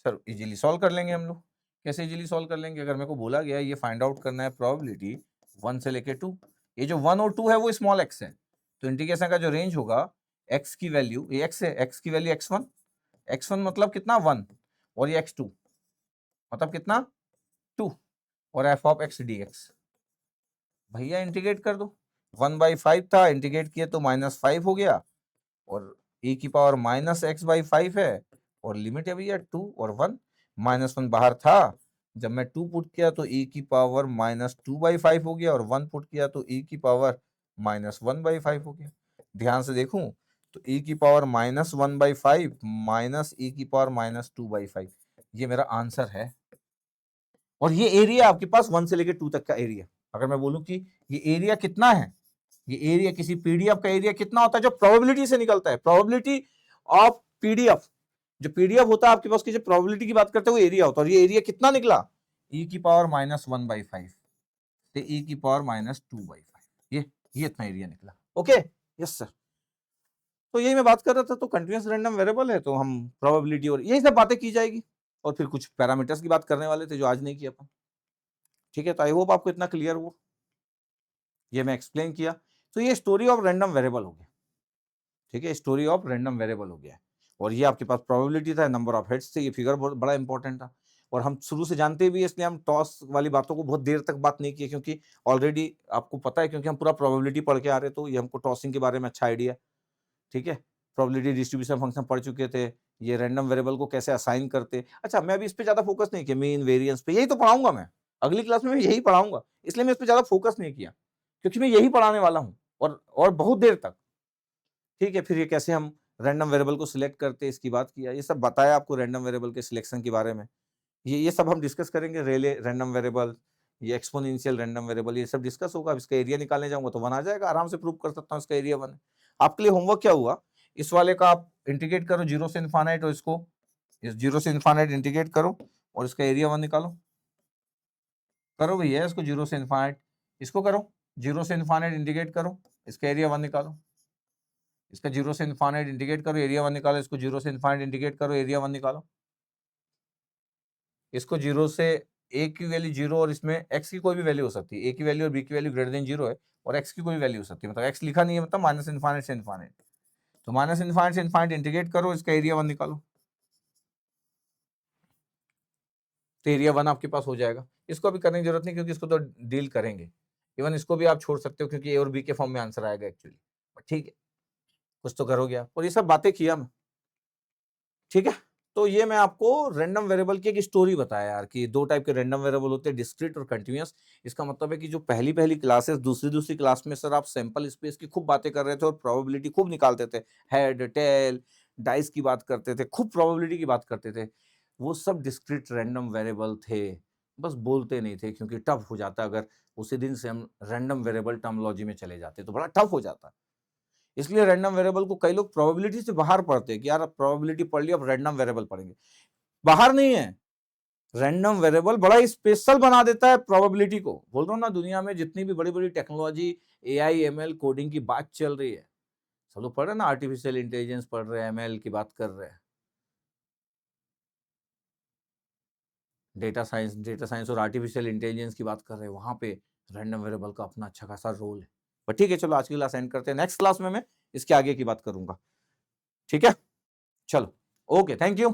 सर? इजीली सॉल्व कर लेंगे हम लोग। कैसे इजीली सॉल्व कर लेंगे? अगर मेरे को बोला गया है ये फाइंड आउट करना है प्रोबेबिलिटी 1 से लेके 2, ये जो 1 और 2 है वो स्मॉल एक्स है, तो इंटीग्रेशन का जो रेंज होगा, एक्स की वैल्यू, ये एक्स है, एक्स की वैल्यू x1, x1 मतलब कितना 1, और ये x2 मतलब कितना 2, और F of x d x, भैया इंटीग्रेट कर दो। 1/5 था, इंटीग्रेट किया तो -5 हो गया, और e की पावर -x/5 है, और लिमिट है भैया 2 और 1, -1 बाहर था, जब मैं 2 पुट किया तो e की पावर -2/5 हो गया, और 1 पुट किया तो e की पावर -1/5 हो गया। ध्यान से देखूं तो e की पावर -1/5 माइनस e की पावर -2/5, ये मेरा आंसर है। और ये एरिया आपके पास 1 से लेकर 2 तक का एरिया। अगर मैं बोलूं कि ये एरिया कितना है, ये एरिया किसी पीडीएफ का एरिया कितना होता है जो प्रोबेबिलिटी से निकलता है, प्रोबेबिलिटी ऑफ पीडीएफ, जो पीडीएफ होता है आपके पास की जो प्रोबेबिलिटी की बात करते हैं वो एरिया होता है। और ये एरिया कितना निकला, e की पावर -1/5 से e की पावर -2/5, ये इतना एरिया निकला। Okay, yes sir. तो यही मैं बात कर रहा था। तो कंटीन्यूअस रैंडम वेरिएबल है तो हम प्रोबेबिलिटी और यही सब बातें की जाएगी, और फिर कुछ पैरामीटर्स की बात करने वाले थे जो आज नहीं किया अपन। ठीक है, तो आई होप आपको इतना क्लियर हुआ, ये मैं एक्सप्लेन किया। तो ये स्टोरी ऑफ रैंडम वेरिएबल हो गया। ठीक है, स्टोरी ऑफ रैंडम वेरिएबल हो गया। और ये आपके पास प्रोबेबिलिटी था, नंबर ऑफ हेड्स थे, ये फिगर बहुत बड़ा इंपॉर्टेंट था। और हम शुरू से जानते भी, इसलिए हम टॉस वाली बातों को बहुत देर तक बात नहीं की, क्योंकि ऑलरेडी आपको पता है, क्योंकि हम पूरा प्रोबेबिलिटी पढ़ के आ रहे, तो ये हमको टॉसिंग के बारे में अच्छा आइडिया है। ठीक है, प्रोबेबिलिटी डिस्ट्रीब्यूशन फंक्शन पढ़ चुके थे, ये रैंडम वेरिएबल को कैसे असाइन करते। अच्छा, मैं अभी इस पे ज्यादा फोकस नहीं किया, मीन वेरिएंस पे, यही तो पढ़ाऊंगा मैं अगली क्लास में, मैं यही पढ़ाऊंगा, इसलिए मैं इस पे ज्यादा फोकस नहीं किया, क्योंकि मैं यही पढ़ाने वाला हूँ और बहुत देर तक। ठीक है, फिर ये कैसे हम रैंडम वेरिएबल को सिलेक्ट करते हैं इसकी बात किया, ये सब बताया आपको रैंडम वेरिएबल के सिलेक्शन के बारे में। ये सब हम डिस्कस करेंगे, रेले रैंडम वेरिएबल, ये एक्सपोनेंशियल रैंडम वेरिएबल, ये सब डिस्कस होगा। अब इसका एरिया निकालने जाऊंगा तो 1 आ जाएगा, आराम से प्रूव कर सकता हूँ इसका एरिया 1 है। आपके लिए होमवर्क क्या हुआ, इस वाले का आप इंटीग्रेट करो 0 से इनफाइनाइट, और इसको इस 0 से इनफाइनाइट इंटीग्रेट करो और इसका एरिया 1 निकालो। करो भैया, इसको 0 से इनफाइनाइट, इसको करो 0 से इनफाइनाइट इंटीग्रेट करो, इसका एरिया 1 निकालो। इसका 0 से इनफाइनाइट इंटीग्रेट करो, एरिया 1 निकालो। इसको 0 से इनफाइनाइट इंटीग्रेट करो, एरिया 1 निकालो। इसको 0 से a की वैल्यू 0, और इसमें x की कोई भी वैल्यू हो सकती है, a की वैल्यू और b की वैल्यू ग्रेटर देन 0 है, और x की कोई भी वैल्यू हो सकती है, मतलब x लिखा नहीं है, मतलब माइनस इनफाइनाइट से इनफाइनाइट। तो माइनस इनफाइनाइट से इनफाइनाइट इंटीग्रेट करो, इसका एरिया 1 निकालो, तो एरिया 1 आपके पास हो जाएगा। इसको अभी करने की जरूरत नहीं, क्योंकि इसको तो डील करेंगे। इवन इसको भी आप छोड़ सकते हो, क्योंकि a और b के फॉर्म में आंसर आएगा एक्चुअली। ठीक है, कुछ तो करोगे आप, और ये सब बातें किया मैं। ठीक है, तो ये मैं आपको रैंडम वेरिएबल की एक स्टोरी बताया यार, कि 2 टाइप के रैंडम वेरिएबल होते हैं, डिस्क्रीट और कंटीन्यूअस। इसका मतलब है कि जो पहली क्लासेस, दूसरी क्लास में सर आप सैंपल स्पेस की खूब बातें कर रहे थे और प्रोबेबिलिटी खूब निकालते थे, हेड टेल डाइस की बात करते थे, खूब प्रोबेबिलिटी की बात करते थे। वो सब डिस्क्रीट रैंडम वेरिएबल थे, बस बोलते नहीं थे, क्योंकि टफ हो जाता अगर उसी दिन से हम रैंडम वेरिएबल टर्मोलॉजी में चले जाते, तो बड़ा टफ हो जाता। इसलिए रैंडम वेरिएबल को कई लोग प्रोबेबिलिटी से बाहर पढ़ते हैं, कि यार प्रोबेबिलिटी पढ़ लिया, अब रैंडम वेरिएबल पढ़ेंगे। बाहर नहीं है, रैंडम वेरिएबल बड़ा स्पेशल बना देता है प्रोबेबिलिटी को। बोल रहा हूं ना, दुनिया में जितनी भी बड़ी बड़ी टेक्नोलॉजी, एआई एमएल कोडिंग की बात चल रही है, सब लोग पढ़ रहे हैं ना, आर्टिफिशियल इंटेलिजेंस पढ़ रहे हैं, एमएल की बात कर रहे हैं, डेटा साइंस और आर्टिफिशियल इंटेलिजेंस की बात कर रहे हैं, वहां पे रैंडम वेरिएबल का अपना अच्छा खासा रोल है। पर ठीक है, चलो आज की क्लास एंड करते हैं, नेक्स्ट क्लास में मैं इसके आगे की बात करूंगा। ठीक है, चलो, ओके, थैंक यू।